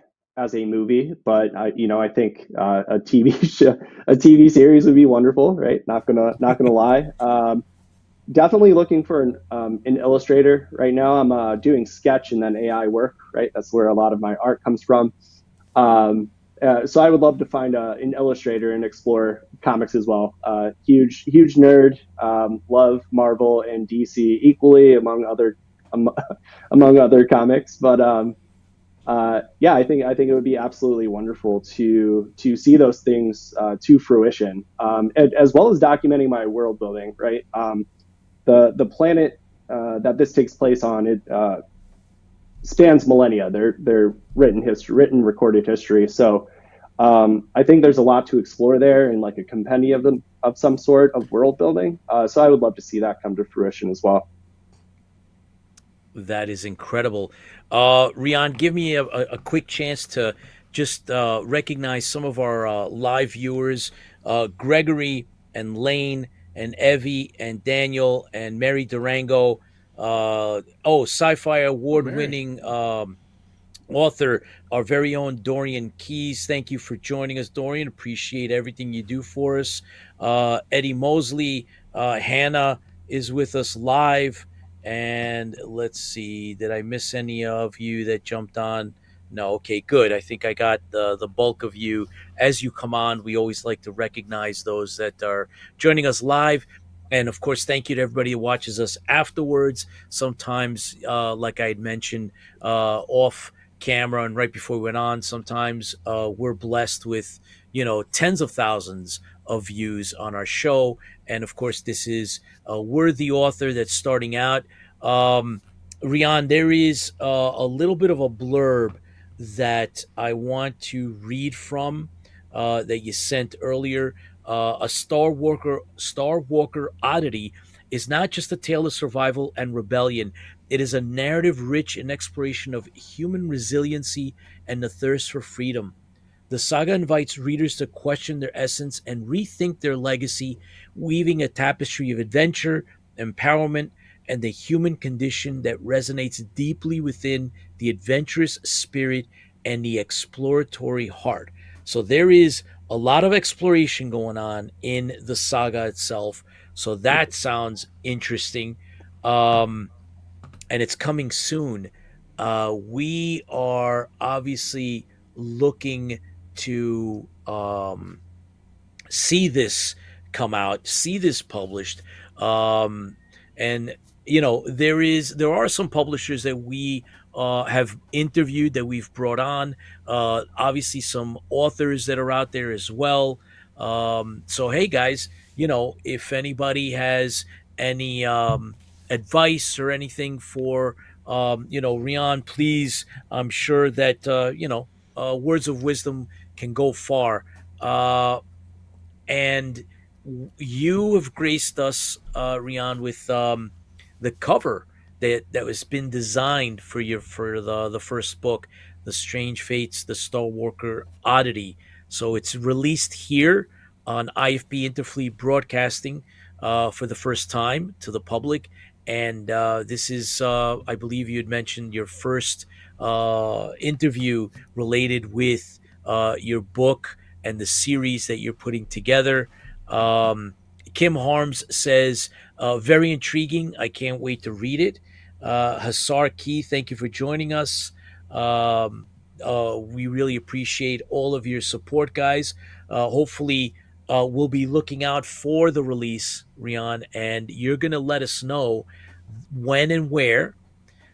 movie. But I think a TV show, a TV series would be wonderful, right? Not gonna lie. Definitely looking for an illustrator right now. I'm doing sketch and then AI work, right? That's where a lot of my art comes from. So I would love to find an illustrator and explore comics as well. Huge nerd. Love Marvel and DC equally, um, among other comics. But yeah, I think it would be absolutely wonderful to see those things to fruition, as well as documenting my world building. Right, the planet that this takes place on, it spans millennia. They're written recorded history. So I think there's a lot to explore there, and like a compendium of some sort of world building. So I would love to see that come to fruition as well. That is incredible. Rian, give me a quick chance to just recognize some of our live viewers: Gregory and Lane and Evie and Daniel and Mary Durango. Sci-fi Oh, Mary. award-winning author, our very own Dorian Keys. Thank you for joining us, Dorian. Appreciate everything you do for us. Eddie Mosley, Hannah is with us live. And let's see, did I miss any of you that jumped on? No, okay, good. I think I got the bulk of you. As you come on, we always like to recognize those that are joining us live. And of course, thank you to everybody who watches us afterwards. Sometimes, like I had mentioned, off camera and right before we went on, sometimes we're blessed with tens of thousands of views on our show. And of course, this is a worthy author that's starting out. Rian, there is a little bit of a blurb that I want to read from, that you sent earlier. A Star Walker oddity is not just a tale of survival and rebellion. It is a narrative rich in exploration of human resiliency and the thirst for freedom. The saga invites readers to question their essence and rethink their legacy, weaving a tapestry of adventure, empowerment, and the human condition that resonates deeply within the adventurous spirit and the exploratory heart. So there is a lot of exploration going on in the saga itself. So that sounds interesting. Um, and it's coming soon. We are obviously looking to see this come out, see this published. And there are some publishers that we have interviewed, that we've brought on. Obviously, some authors that are out there as well. So hey, guys, if anybody has any advice or anything for Rian, please. I'm sure that words of wisdom can go far. And you have graced us, Rian, with the cover that has been designed for the first book, The Strange Fates, the Starwalker Oddity. So it's released here on IFB Interfleet Broadcasting for the first time to the public. And this is, I believe you had mentioned your first interview related with your book and the series that you're putting together. Kim Harms says, very intriguing. I can't wait to read it. Hassar Key, thank you for joining us. We really appreciate all of your support, guys. Hopefully, we'll be looking out for the release, Rian, and you're going to let us know when and where,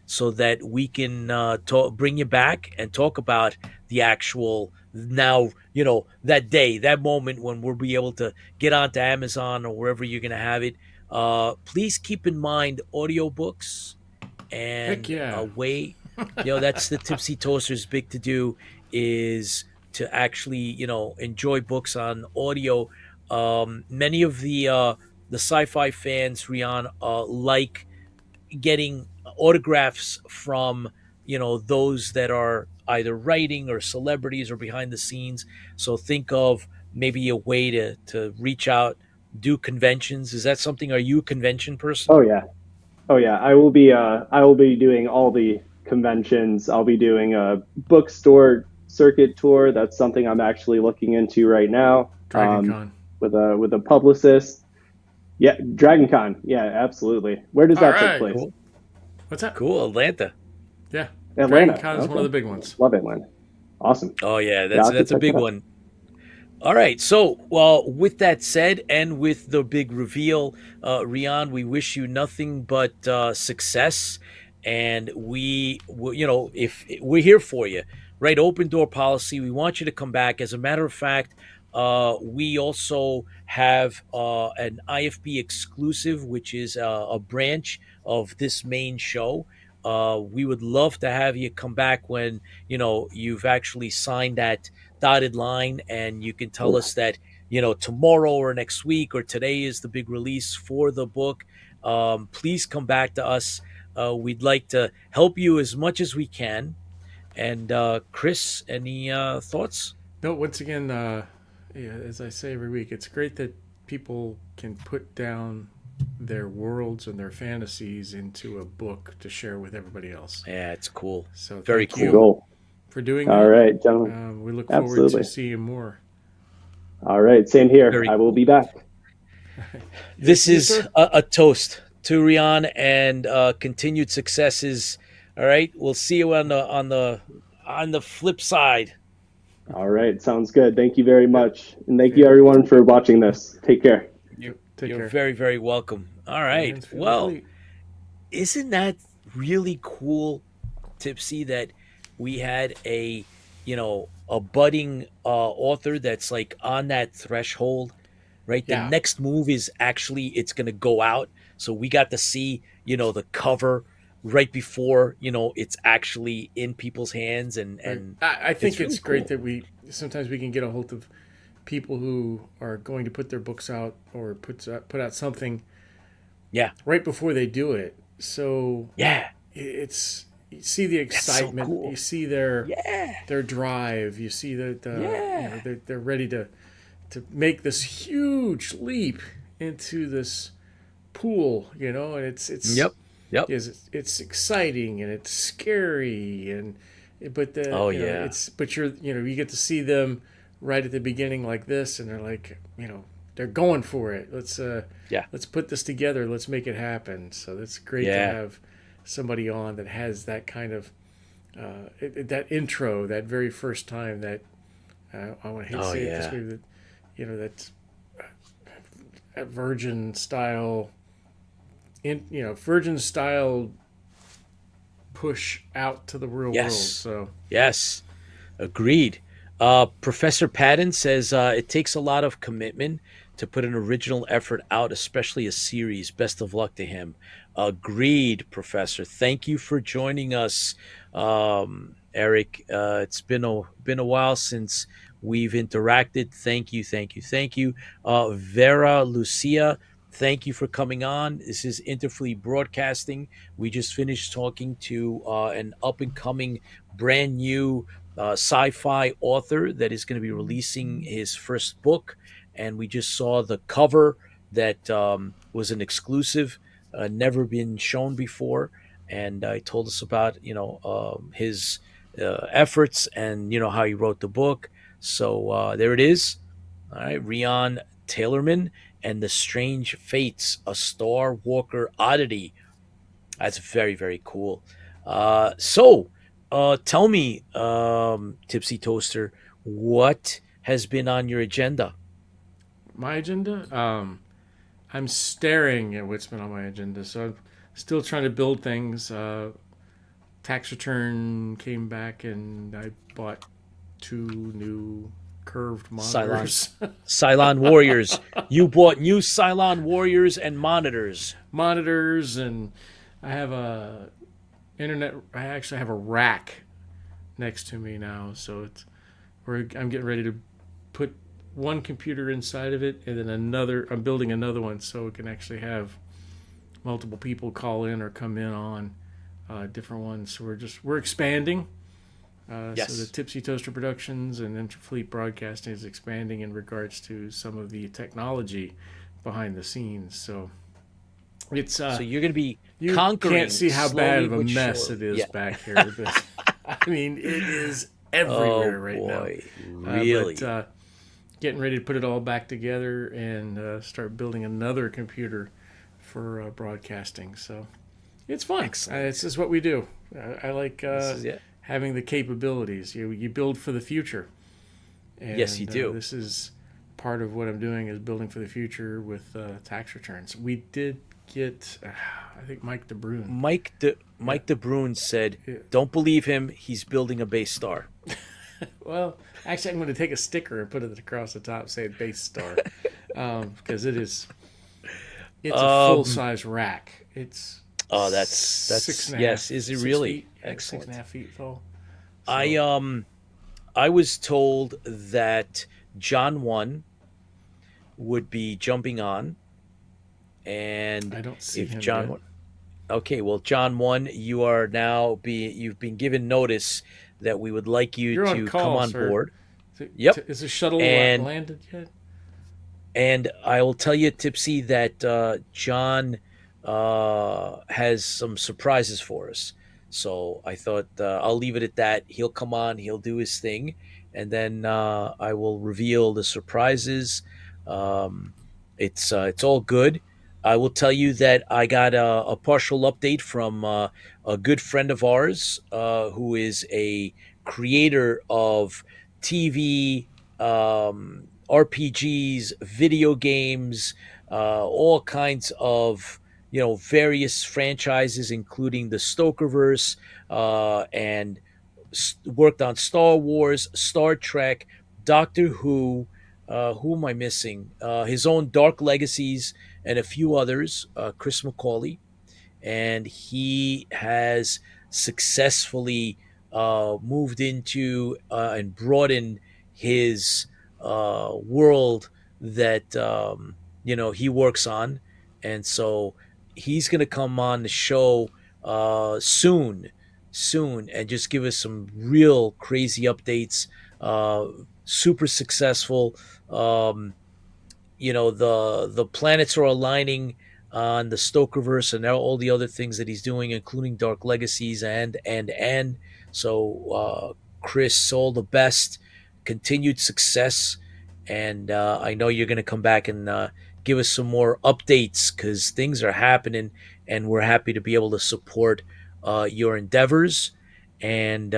so that we can bring you back and talk about the actual now, that day, that moment when we'll be able to get onto Amazon or wherever you're going to have it. Please keep in mind audiobooks and Heck yeah. a way, that's the Tipsy Toaster's big to do, is to actually, enjoy books on audio. Many of the sci-fi fans, Rian, like getting autographs from those that are either writing or celebrities or behind the scenes. So think of maybe a way to reach out, do conventions. Is that something? Are you a convention person? Oh yeah, I will be doing all the conventions. I'll be doing a bookstore circuit tour. That's something I'm actually looking into right now. DragonCon. With a publicist. Yeah, DragonCon. Yeah, absolutely. Where does All that take right. place? Cool. What's that? Cool. Atlanta. Yeah. Atlanta. DragonCon is one of the big ones. Love Atlanta. Awesome. Oh yeah, I'll that's a check big that out. one. All right. So, well, with that said, and with the big reveal, Rian, we wish you nothing but success. And if we're here for you, right? Open door policy. We want you to come back. As a matter of fact, we also have an IFB exclusive, which is a branch of this main show. We would love to have you come back when you've actually signed that dotted line, and you can tell us that tomorrow or next week or today is the big release for the book. Please come back to us. We'd like to help you as much as we can. And Chris, any thoughts? No, once again, as I say every week, it's great that people can put down their worlds and their fantasies into a book to share with everybody else. Yeah, it's cool. So Very thank you Cool. for doing All that. right, gentlemen. We look forward Absolutely. to seeing more. All right, same here. Very I will be back. This Yes, is sir. a toast to Rian and continued successes. All right, we'll see you on the flip side. All right, sounds good. Thank you very much, and thank you everyone for watching this. Take care. Take You're care. very, very welcome. All right. Hands feel Well, complete. isn't that really cool, Tipsy, that we had a budding author that's like on that threshold, right? Yeah. The next move is actually it's going to go out. So we got to see, the cover right before, it's actually in people's hands. And I think really it's great cool. that we sometimes we can get a hold of people who are going to put their books out or put out something Yeah. right before they do it. So Yeah. it's you see the excitement, cool. you see their Yeah. drive, you see that Yeah. they're ready to make this huge leap into this pool, and it's Yep. it's exciting and it's scary but Oh, yeah. you get to see them right at the beginning like this, and they're like, they're going for it. Let's put this together. Let's make it happen. So that's great to Yeah. have somebody on that has that kind of that intro, that very first time that I want to hate to Oh, say it this yeah. way, that Virgin style, Virgin style push out to the real world. Yes. So Yes. Agreed. Professor Patton says it takes a lot of commitment to put an original effort out, especially a series. Best of luck to him. Agreed, Professor. Thank you for joining us, Eric. It's been a while since we've interacted. Thank you, thank you, thank you. Vera Lucia, thank you for coming on. This is Interfleet Broadcasting. We just finished talking to an up and coming, brand new sci-fi author that is going to be releasing his first book, and we just saw the cover that was an exclusive, never been shown before, and I told us about his efforts and how he wrote the book. So there it is. All right, Rion Taylherman and the Strange Fates, a Star Walker oddity. That's very, very cool. Tell me, Tipsy Toaster, what has been on your agenda? my agenda, I'm staring at what's been on my agenda. So I'm still trying to build things. Tax return came back, and I bought 2 new curved monitors. Cylon Warriors. You bought new Cylon Warriors and monitors. Monitors, and I have a internet. I actually have a rack next to me now, so I'm getting ready to put one computer inside of it, and then another. I'm building another one so it can actually have multiple people call in or come in on different ones. So we're expanding. Yes. So the Tipsy Toaster Productions and Interfleet Broadcasting is expanding in regards to some of the technology behind the scenes. So it's so you're going to be you conquering. Can't see how bad of a mess it is Yeah. back here. I mean, it is everywhere right boy. now. Really? Getting ready to put it all back together and start building another computer for broadcasting. So it's fun. It's just what we do. I like having the capabilities. You build for the future. And, yes, you do. This is part of what I'm doing, is building for the future with tax returns. We did get, I think Mike DeBrune. Mike DeBrune said, "Don't believe him. He's building a base star." Well, actually, I'm going to take a sticker and put it across the top saying base star, because it's a full size rack. It's that's 6.5. yes. Is it really? Feet, Excellent. 6.5 feet tall. So, I was told that John 1 would be jumping on, and I don't see if him John yet. 1, okay, well, John 1, you've been given notice that we would like you You're to on call, come on sir. board. Yep. Is the shuttle And- landed yet? And I will tell you, Tipsy, that John has some surprises for us. So I thought I'll leave it at that. He'll come on, he'll do his thing, and then I will reveal the surprises. It's all good. I will tell you that I got a partial update from a good friend of ours who is a creator of TV, RPGs, video games, all kinds of various franchises, including the Stokerverse, and worked on Star Wars, Star Trek, Doctor Who. Who am I missing? His own Dark Legacies and a few others. Chris McCauley, and he has successfully moved into and broadened his world that he works on, and so he's going to come on the show soon, and just give us some real crazy updates. Super successful. The planets are aligning on the Stokerverse and all the other things that he's doing, including Dark Legacies and. So, Chris, all the best, continued success, and I know you're going to come back and give us some more updates, because things are happening, and we're happy to be able to support your endeavors. And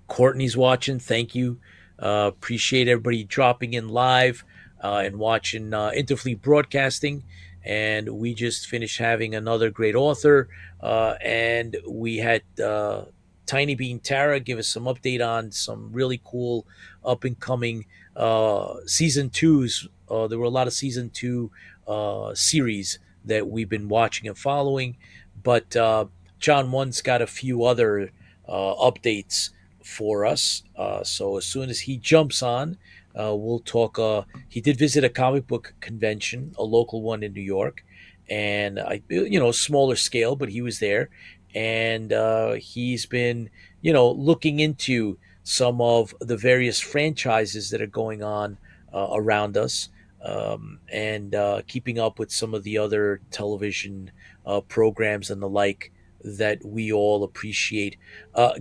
Courtney's watching. Thank you. Appreciate everybody dropping in live. and watching Interfleet Broadcasting. And we just finished having another great author. And we had Tiny Bean Tara give us some update on some really cool up and coming season twos. There were a lot of season two series that we've been watching and following. But John One's got a few other updates for us. So as soon as he jumps on, we'll talk. He did visit a comic book convention, a local one in New York, and smaller scale, but he was there, and he's been, looking into some of the various franchises that are going on around us, and keeping up with some of the other television programs and the like that we all appreciate.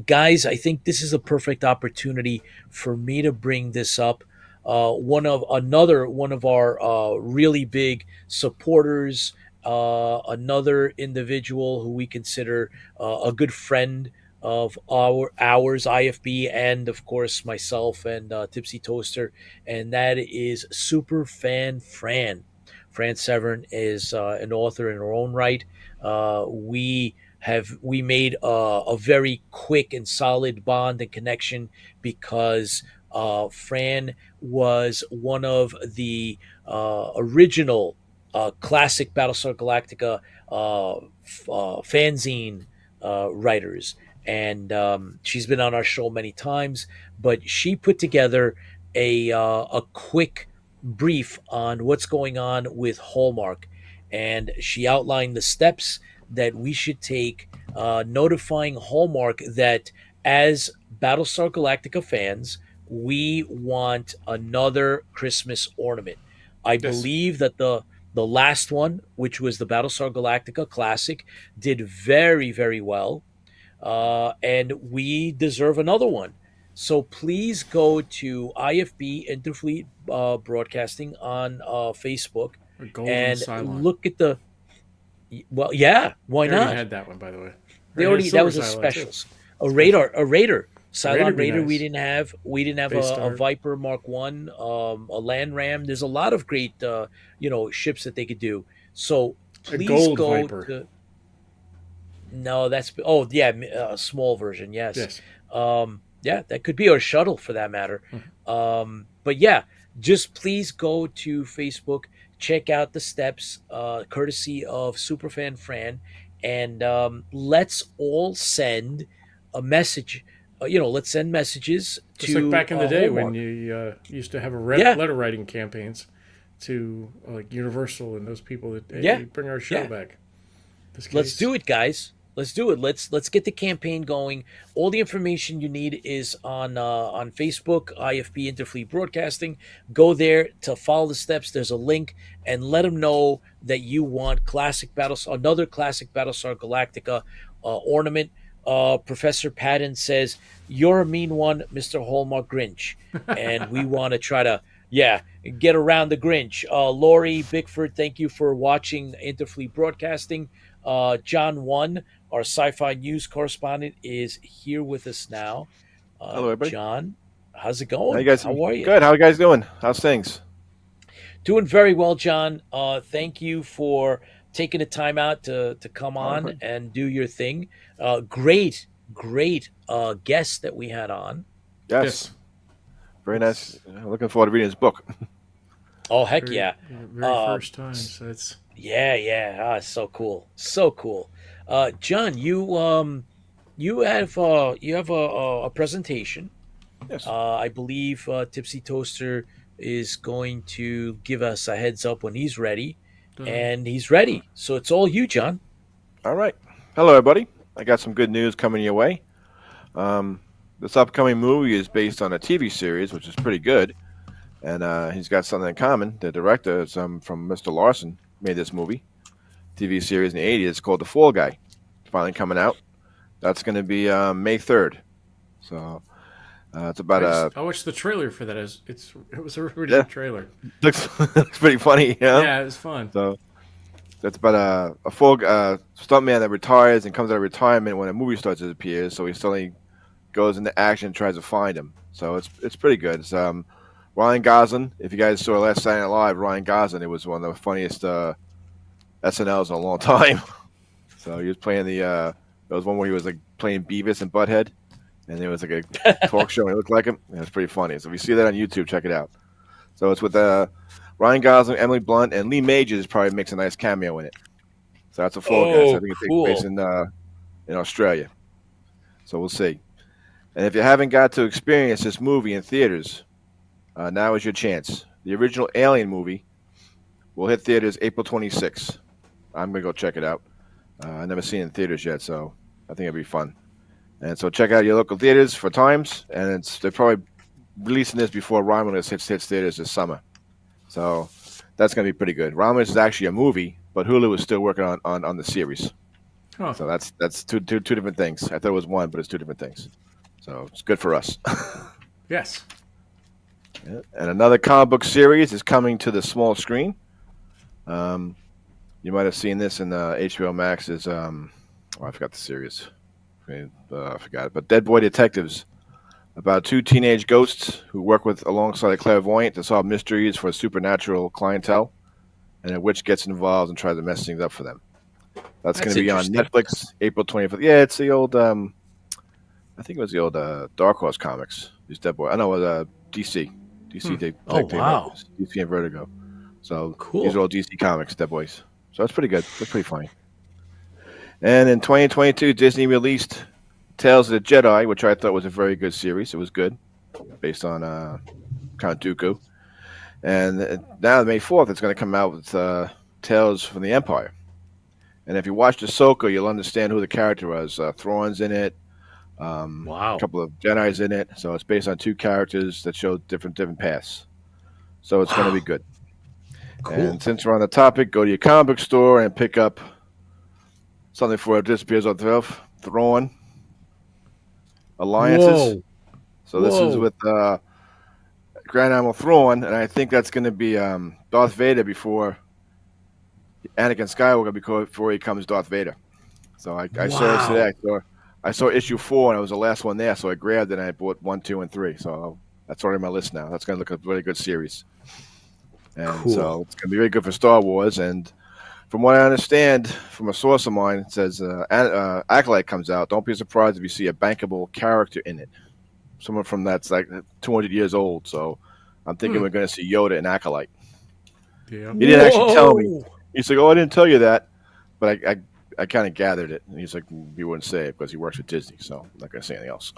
Guys, I think this is a perfect opportunity for me to bring this up. One of our really big supporters, another individual who we consider a good friend of ours, IFB, and of course myself and Tipsy Toaster, and that is Superfan Fran. Fran Severn is an author in her own right. We made a very quick and solid bond and connection because Fran was one of the original classic Battlestar Galactica fanzine writers, and she's been on our show many times. But she put together a quick brief on what's going on with Hallmark, and she outlined the steps that we should take, notifying Hallmark that as Battlestar Galactica fans, we want another Christmas ornament. I believe that the last one, which was the Battlestar Galactica Classic, did very, very well, and we deserve another one. So please go to IFB Interfleet Broadcasting on Facebook and look at the. Well, yeah, why they not? Had that one, by the way. That was a special. A Raider. Cylon Raider. Nice. We didn't have a Viper Mark One, a Land Ram. There's a lot of great ships that they could do. So please go Viper. to. No, that's a small version. Yes. Yeah, that could be our shuttle for that matter. But yeah, just please go to Facebook, check out the steps, courtesy of Superfan Fran, and let's all send a message. Let's send messages just to like back in the day Hallmark. when you used to have letter writing campaigns to like Universal and those people that bring our show back. Let's do it, guys. Let's do it. Let's get the campaign going. All the information you need is on Facebook, IFB Interfleet Broadcasting. Go there to follow the steps. There's a link, and let them know that you want another classic Battlestar Galactica ornament. Professor Patton says, "You're a mean one, Mr. Hallmark Grinch," and we want to try to get around the Grinch. Lori Bickford, thank you for watching Interfleet Broadcasting. John One, our sci-fi news correspondent, is here with us now. Hello, everybody. John, how's it going? How are you? Good. How are you guys doing? How's things? Doing very well, John. Thank you for taking the time out to come on and do your thing. Great guest that we had on. Yes. Very nice. Looking forward to reading his book. Oh, heck yeah. Very first time. So it's... Yeah. So cool. John, you have a presentation. Yes. I believe Tipsy Toaster is going to give us a heads up when he's ready, and he's ready. So it's all you, John. All right. Hello, everybody. I got some good news coming your way. This upcoming movie is based on a TV series, which is pretty good, and he's got something in common. The director is from Mr. Larson. Made this movie, TV series in the 80s. It's called The Fall Guy. It's finally coming out. That's going to be May 3rd. So it's about I watched the trailer for that. It was a really good trailer. Looks pretty funny, Yeah, it was fun. So that's about a full stuntman that retires and comes out of retirement when a movie star disappears. So he suddenly goes into action and tries to find him. So it's pretty good. It's Ryan Gosling. If you guys saw last Saturday Night Live, Ryan Gosling, it was one of the funniest SNLs in a long time. So he was playing there was one where he was like playing Beavis and Butthead, and there was like a talk show and it looked like him. It was pretty funny. So if you see that on YouTube, check it out. So it's with Ryan Gosling, Emily Blunt, and Lee Majors probably makes a nice cameo in it. So that's a fall guess. I think it cool. takes place in Australia. So we'll see. And if you haven't got to experience this movie in theaters, now is your chance. The original Alien movie will hit theaters April 26th. I'm going to go check it out. I've never seen it in theaters yet, so I think it'll be fun. And so check out your local theaters for times. And they're probably releasing this before Romulus hits theaters this summer. So that's going to be pretty good. Romulus is actually a movie, but Hulu is still working on the series. Oh. So that's two different things. I thought it was one, but it's two different things. So it's good for us. Yes. Yeah. And another comic book series is coming to the small screen. You might have seen this in HBO Max's. I forgot the series. I forgot it. But Dead Boy Detectives, about two teenage ghosts who work alongside a clairvoyant to solve mysteries for supernatural clientele, and a witch gets involved and tries to mess things up for them. That's going to be on Netflix April 25th. Yeah, it's the old. I think it was the old Dark Horse comics. These Dead Boy. I know it was DC. DC. Wow. DC and Vertigo. So cool. These are all DC comics, Dead Boys. So that's pretty good. That's pretty funny. And in 2022, Disney released Tales of the Jedi, which I thought was a very good series. It was good, based on Count Dooku. And now, May 4th, it's going to come out with Tales from the Empire. And if you watch Ahsoka, you'll understand who the character was. Thrawn's in it. Wow. A couple of Jedi's in it. So it's based on two characters that show different paths. So it's going to be good. Cool. And since we're on the topic, go to your comic book store and pick up something for Disappears on Thrawn Alliances. Whoa. So this is with Grand Admiral Thrawn, and I think that's going to be Darth Vader before Anakin Skywalker before he becomes Darth Vader. So I saw it today. I saw issue 4, and it was the last one there, so I grabbed it and I bought 1, 2, and 3. So that's already on my list now. That's going to look a really good series. And so it's going to be very good for Star Wars. And from what I understand from a source of mine, it says Acolyte comes out. Don't be surprised if you see a bankable character in it. Someone from that's like 200 years old. So I'm thinking we're going to see Yoda in Acolyte. Yeah. He didn't actually tell me. He's like, "Oh, I didn't tell you that," but I kind of gathered it. And he's like, "You wouldn't say it because he works with Disney, so I'm not going to say anything else."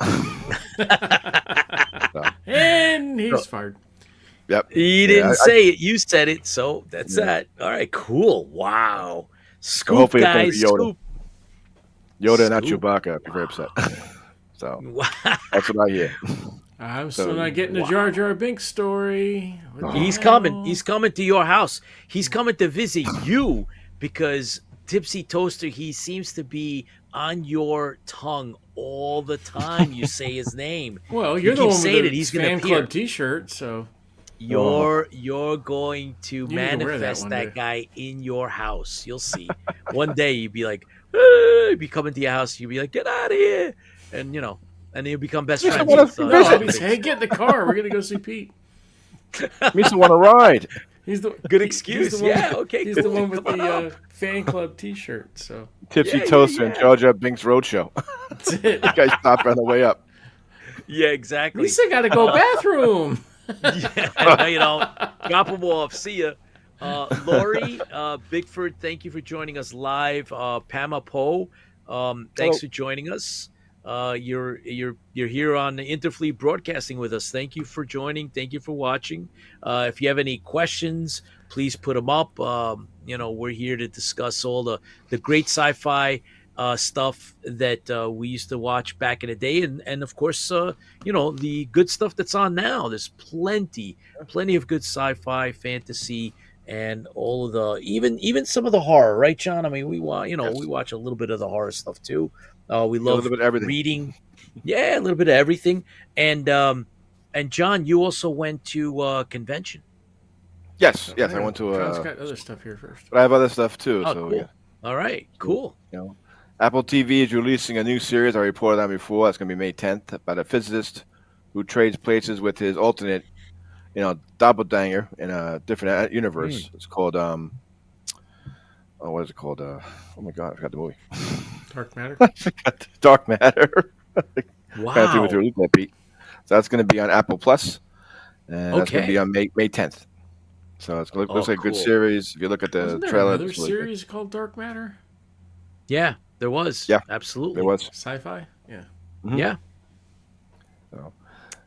And he's fired. Yep. He didn't say it. You said it. So that's that. All right. Cool. Wow. Scoop, hopefully guys. It's Yoda. Scoop. Yoda, not Chewbacca. I'd be very upset. So that's what I hear. I'm still not getting the Jar Jar Binks story. He's coming. He's coming to your house. He's coming to visit you because Tipsy Toaster, he seems to be on your tongue all the time. You say his name. Well, you're the one with saying the it. He's fan going to appear. club T-shirt, so You're going to that manifest that day. guy in your house. You'll see. One day you'd be like, he'd be coming to your house. You'd be like, get out of here, and and you'll become best friends. No, I'll be saying, hey, get in the car. We're gonna go see Pete. Me to want to ride. He's the Good excuse. He's the one Yeah, with, okay, He's cool. the one with Come the fan club T-shirt. So Tipsy Yeah, Toaster yeah. and Jar Jar Binks Roadshow. that's it. You guys stop on the way up. Yeah, exactly. Lisa got to go bathroom. Yeah, drop them off. See ya. Lori, Bigford, thank you for joining us live. Pama Poe, thanks for joining us. You're here on the Interfleet Broadcasting with us. Thank you for joining. Thank you for watching. If you have any questions, please put them up. We're here to discuss all the great sci-fi stuff that we used to watch back in the day, and of course, the good stuff that's on now. There's plenty of good sci-fi, fantasy, and all of the even some of the horror, right, John? I mean, we watch a little bit of the horror stuff too. We love little bit of everything. reading, yeah, a little bit of everything. And John, you also went to a convention. Yes, I went to. John's got other stuff here first. But I have other stuff too. Oh, so cool. yeah. All right, cool. Apple TV is releasing a new series I reported on before. That's going to be May 10th about a physicist who trades places with his alternate doppelganger in a different universe. It's called what is it called? Oh my god, I forgot the movie. Dark Matter. I forgot Dark Matter. Kind of threw me Wow. through a loop there, Pete. So that's going to be on Apple Plus, and that's going to be Okay. on May 10th. So it looks like a good Cool. series. If you look at the Wasn't there trailer, another it's really good. series called Dark Matter? Yeah, there was. Yeah, Absolutely. there was. Sci-fi. Yeah. Mhm. Yeah.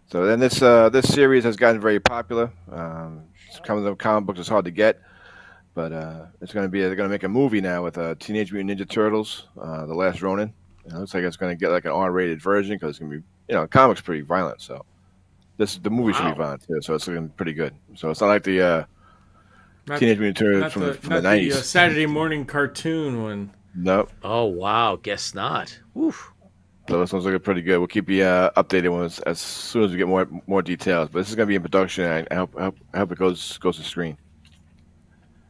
So then this series has gotten very popular. Some of the comic books is hard to get, but it's going to be they're going to make a movie now with Teenage Mutant Ninja Turtles, The Last Ronin. It looks like it's going to get like an R-rated version because it's going to be comics pretty violent. So the movie should be Wow. violent too. So it's looking pretty good. So it's not like the Not, Teenage Mutant Turtles not from the, the not the 90s. Saturday morning cartoon one. Nope. Oh wow. Guess not. Oof. So this one's looking pretty good. We'll keep you updated as soon as we get more details. But this is going to be in production. And I hope it goes to screen.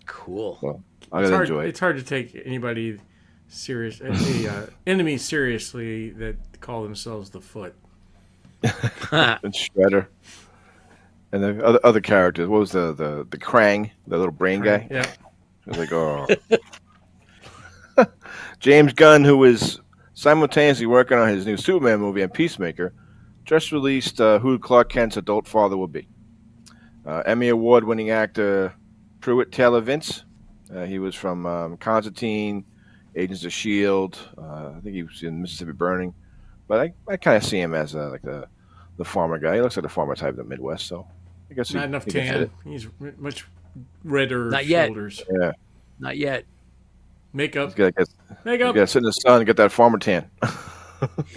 Cool. So I'm going to enjoy it. It's hard to take anybody serious, any enemy seriously that call themselves the Foot. And Shredder. And the other characters. What was the Krang, the little brain guy? Yeah. I was like, oh. James Gunn, who is simultaneously working on his new Superman movie and Peacemaker, just released who Clark Kent's adult father will be. Emmy Award-winning actor Pruitt Taylor Vince. He was from Constantine, Agents of S.H.I.E.L.D. I think he was in Mississippi Burning. But I kind of see him as like the farmer guy. He looks like the farmer type of the Midwest, so I guess Not enough he can fit tan. it. He's much redder Not yet. shoulders. Yeah. Not yet. Makeup. He's got to Makeup. sit in the sun and get that farmer tan.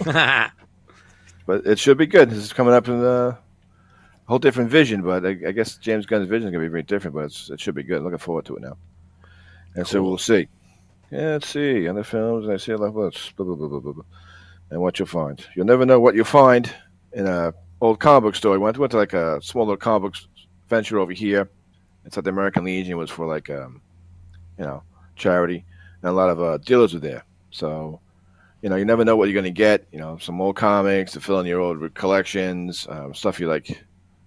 But it should be good. This is coming up in a whole different vision, but I guess James Gunn's vision is going to be very different, but it should be good. Looking forward to it now. And so Cool. we'll see. Yeah, let's see. Other films, and I see a lot of books. Blah, blah, blah, blah, blah. And what you'll find. You'll never know what you'll find in a old comic book store. We went to like a small little comic book venture over here. It's at the American Legion. It was for like, charity. And a lot of dealers were there. So, you never know what you're going to get. Some old comics to fill in your old collections, stuff you like,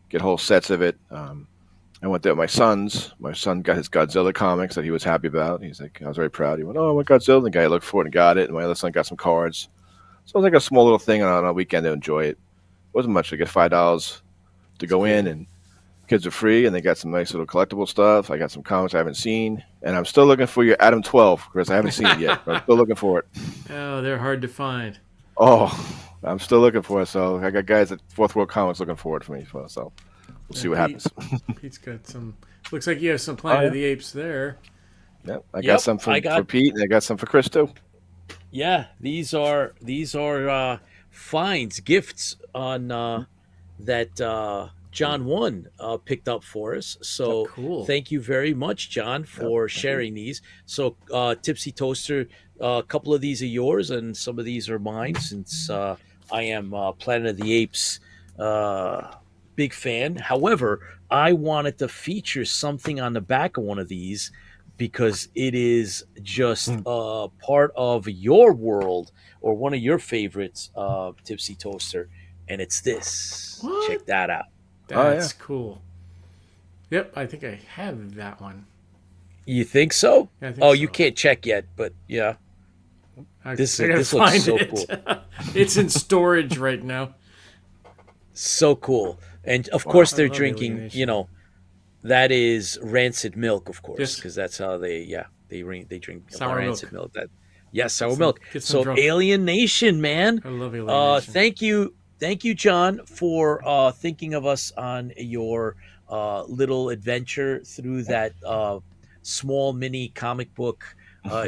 get whole sets of it. I went there with my sons. My son got his Godzilla comics that he was happy about. He's like, I was very proud. He went, oh, I want Godzilla. And the guy looked for it and got it. And my other son got some cards. So it was like a small little thing on a weekend to enjoy it. It wasn't much. I get $5 to go in, and kids are free, and they got some nice little collectible stuff. I got some comics I haven't seen, and I'm still looking for your Adam 12 because I haven't seen it yet. But I'm still looking for it. Oh, they're hard to find. Oh, I'm still looking for it. So I got guys at Fourth World Comics looking for it for me as well. So we'll see what happens. Pete's got some. Looks like you have some Planet of the Apes there. Yep, I got some for Pete, and I got some for Chris too. Yeah, these are finds, gifts on that John One picked up for us. So cool. Thank you very much, John, for sharing these. So Tipsy Toaster, a couple of these are yours, and some of these are mine, since I am Planet of the Apes big fan. However, I wanted to feature something on the back of one of these, because it is just part of your world, or one of your favorites, Tipsy Toaster, and it's this. What? Check that out. That's cool. Yep, I think I have that one. You think so? Yeah, I think oh, so. you can't check yet, but yeah. This I gotta looks find so it. cool. It's in storage right now. So cool. And of course I they're love drinking, Alienation. that is rancid milk, of course, Yes. because that's how they drink Sour rancid milk. Sour Get milk. some So drunk. Alienation, man. I love Alienation. Thank you, John, for thinking of us on your little adventure through that small mini comic book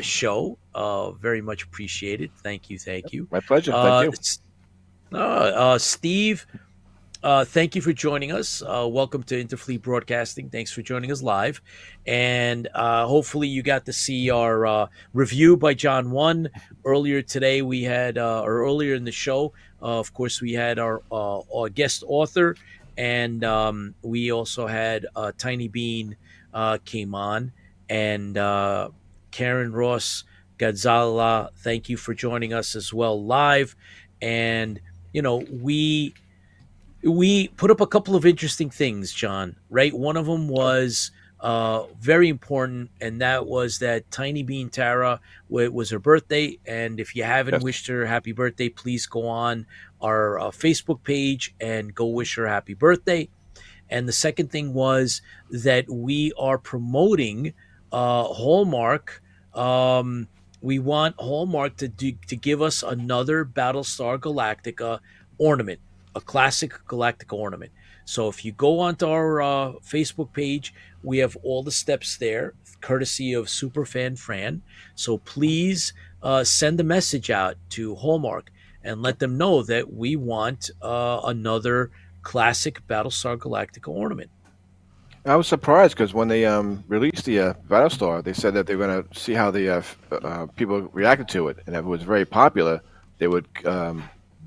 show. Very much appreciated. Thank you. My pleasure. Thank you. Steve, thank you for joining us. Welcome to Interfleet Broadcasting. Thanks for joining us live. And hopefully you got to see our review by John 1. Earlier today we had, or earlier in the show, of course, we had our guest author, and we also had Tiny Bean came on, and Karen Ross Gadzala, thank you for joining us as well live. And, we we put up a couple of interesting things, John. Right, one of them was very important, and that was that Tiny Bean Tara was her birthday. And if you haven't Yes. wished her happy birthday, please go on our Facebook page and go wish her happy birthday. And the second thing was that we are promoting Hallmark. We want Hallmark to give us another Battlestar Galactica ornament, a classic Galactica ornament. So if you go onto our Facebook page, we have all the steps there, courtesy of Superfan Fran. So please send a message out to Hallmark and let them know that we want another classic Battlestar Galactica ornament. I was surprised because when they released the Battlestar, they said that they were going to see how the people reacted to it, and if it was very popular, they would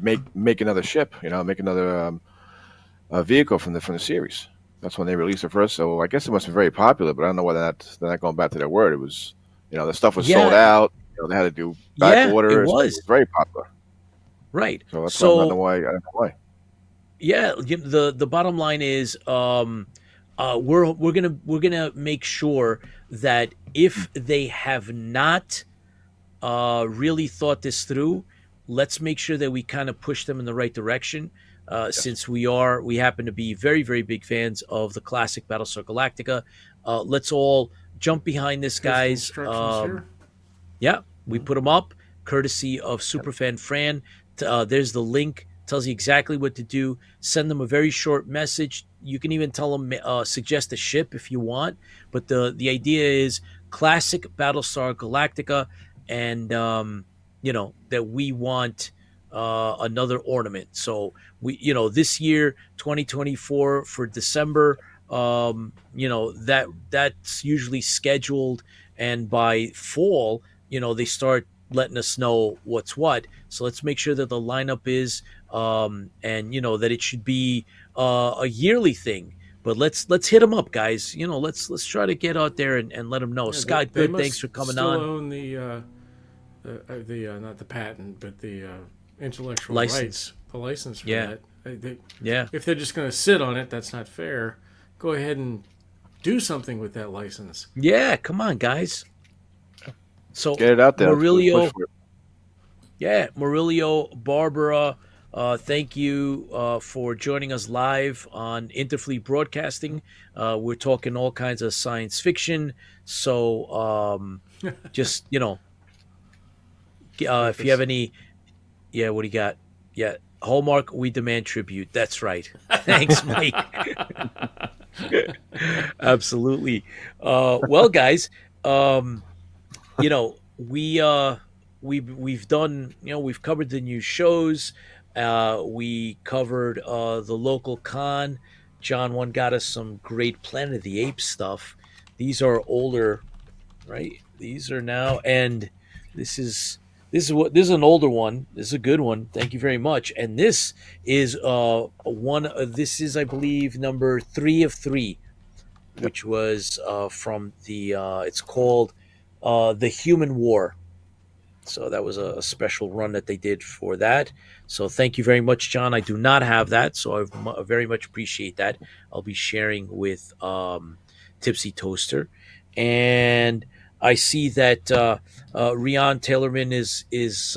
make another ship, make another vehicle from the series. That's when they released it first. So I guess it must be very popular, but I don't know whether they're not going back to their word. It was, the stuff was sold out. They had to do back Yeah, it orders. It was was very popular. right. So that's why I don't know So why. I don't know why. yeah, the bottom line is we're gonna make sure that if they have not really thought this through, let's make sure that we kind of push them in the right direction. Yes. Since we happen to be very, very big fans of the classic Battlestar Galactica, let's all jump behind this, Here's the guys. instructions here. Yeah, we put them up, courtesy of Superfan Fran. There's the link. Tells you exactly what to do. Send them a very short message. You can even tell them suggest a ship if you want. But the idea is classic Battlestar Galactica, and that we want another ornament. So this year 2024 for December, that's usually scheduled, and by fall they start letting us know what's what. So let's make sure that the lineup is and that it should be a yearly thing. But let's hit them up, guys. Let's try to get out there and let them know. Yeah, Scott, they good, thanks for coming still on. own the not the patent, but the intellectual License. rights, the license for Yeah. that. Yeah, If they're just going to sit on it, that's not fair. Go ahead and do something with that license. yeah, come on, guys. So Get it out there. Let's Murillo, push for it. yeah, Murillo, Barbara, thank you for joining us live on Interfleet Broadcasting. We're talking all kinds of science fiction. So just, if you have any, yeah, what do you got? Yeah, Hallmark, we demand tribute. That's right. Thanks, Mike. Absolutely. Well, guys, we've done, we've covered the new shows. We covered the local con. John one got us some great Planet of the Apes stuff. These are older, right? These are now, and this is an older one. This is a good one. Thank you very much. And this is this is, I believe, number 3 of 3, which was from the it's called The Human War. So that was a special run that they did for that. So thank you very much, John. I do not have that, so I very much appreciate that. I'll be sharing with Tipsy Toaster. And I see that Rian Taylherman is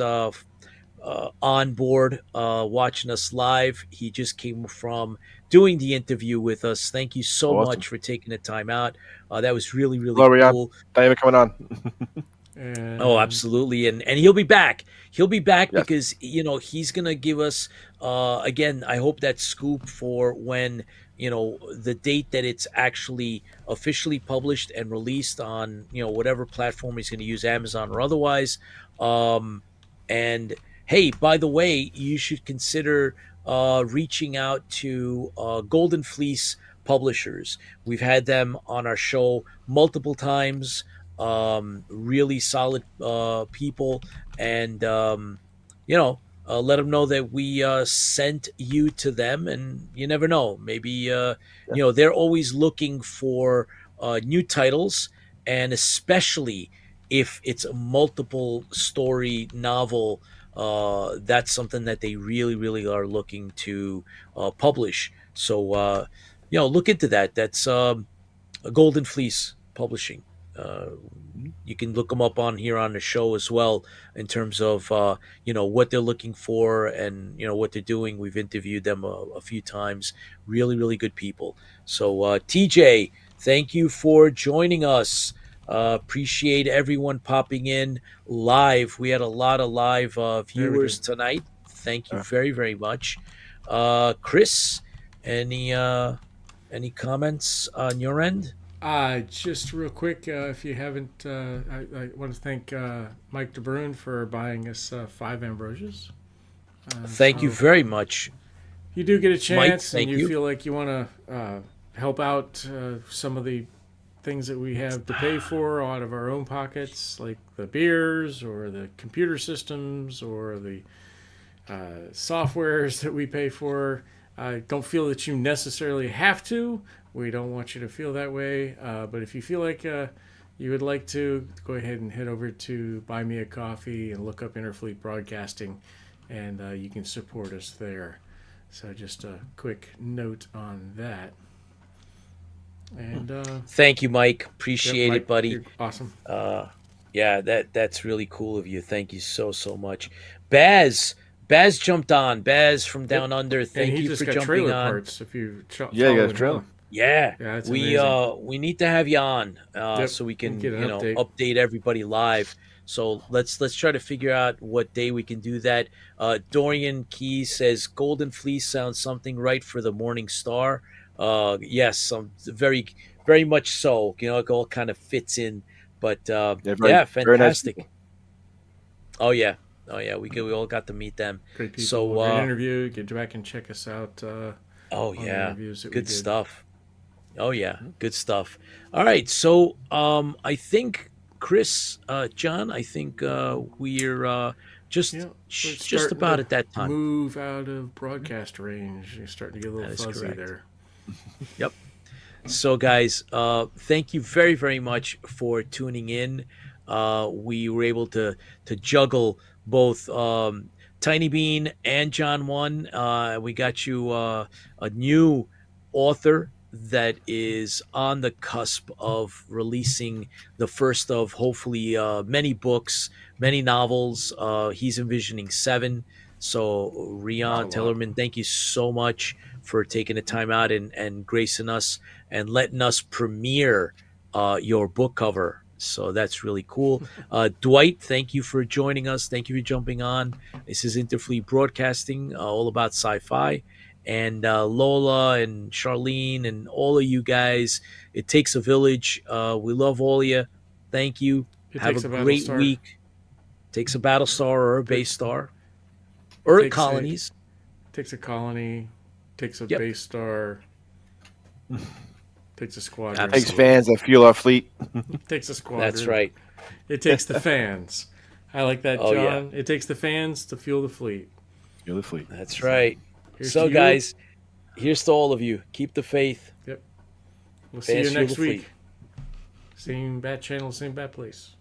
on board watching us live. He just came from doing the interview with us. Thank you so much for taking the time out. That was really, really cool. Thank you for coming on. Oh, absolutely. And he'll be back. He'll be back Yes. because, he's going to give us, again, I hope that scoop for when, the date that it's actually officially published and released on, whatever platform he's going to use, Amazon or otherwise. And hey, by the way, you should consider reaching out to Golden Fleece publishers. We've had them on our show multiple times. Really solid people, and let them know that we sent you to them, and you never know, maybe they're always looking for new titles, and especially if it's a multiple story novel that's something that they really, really are looking to publish. So, look into that. That's a Golden Fleece Publishing. Uh, you can look them up on here on the show as well in terms of what they're looking for and what they're doing. We've interviewed them a few times. Really, really good people. So TJ, thank you for joining us. Appreciate everyone popping in live. We had a lot of live viewers tonight. Thank you very, very much. Chris, any comments on your end? Just real quick, if you haven't, I want to thank Mike DeBruyne for buying us 5 Ambrosias. Thank you very much. If you do get a chance Mike, and you feel like you want to help out some of the things that we have to pay for out of our own pockets, like the beers or the computer systems or the softwares that we pay for, don't feel that you necessarily have to. We don't want you to feel that way. But if you feel like you would like to, go ahead and head over to Buy Me a Coffee and look up Interfleet Broadcasting, and you can support us there. So just a quick note on that. And thank you, Mike. Appreciate it, buddy. You're awesome. Yeah, that's really cool of you. Thank you so much. Baz jumped on. Baz from Down Under. Thank you for jumping on. Parts if you you got trailer. Yeah, we need to have you on so we can update everybody live. So let's try to figure out what day we can do that. Dorian Keys says Golden Fleece sounds something right for the Morning Star. Yes, very, very much so. It all kind of fits in. But fantastic. Nice. Oh yeah, we all got to meet them. Great people. So great interview. Get back and check us out. Good stuff. Oh yeah, good stuff. All right, so I think Chris, John, I think we're just about at that time. Move out of broadcast range. You're starting to get a little fuzzy there. Yep. So guys, thank you very, very much for tuning in. We were able to juggle both Tiny Bean and John One. We got you a new author that is on the cusp of releasing the first of hopefully many books, many novels. He's envisioning 7. So Rian Taylherman, thank you so much for taking the time out and gracing us and letting us premiere your book cover. So that's really cool. Dwight, thank you for joining us. Thank you for jumping on. This is Interfleet Broadcasting, all about sci-fi. And Lola and Charlene and all of you guys, it takes a village. We love all of you. Thank you. Have a great week. Takes a battle star or a base star. Or colonies. Takes a colony. Takes a base star. Takes a squadron. Takes fans that fuel our fleet. Takes a squadron. That's right. It takes the fans. I like that, John. Yeah. It takes the fans to fuel the fleet. Fuel the fleet. That's right. So, guys, here's to all of you. Keep the faith. Yep. We'll see you next week. Same bat channel, same bat place.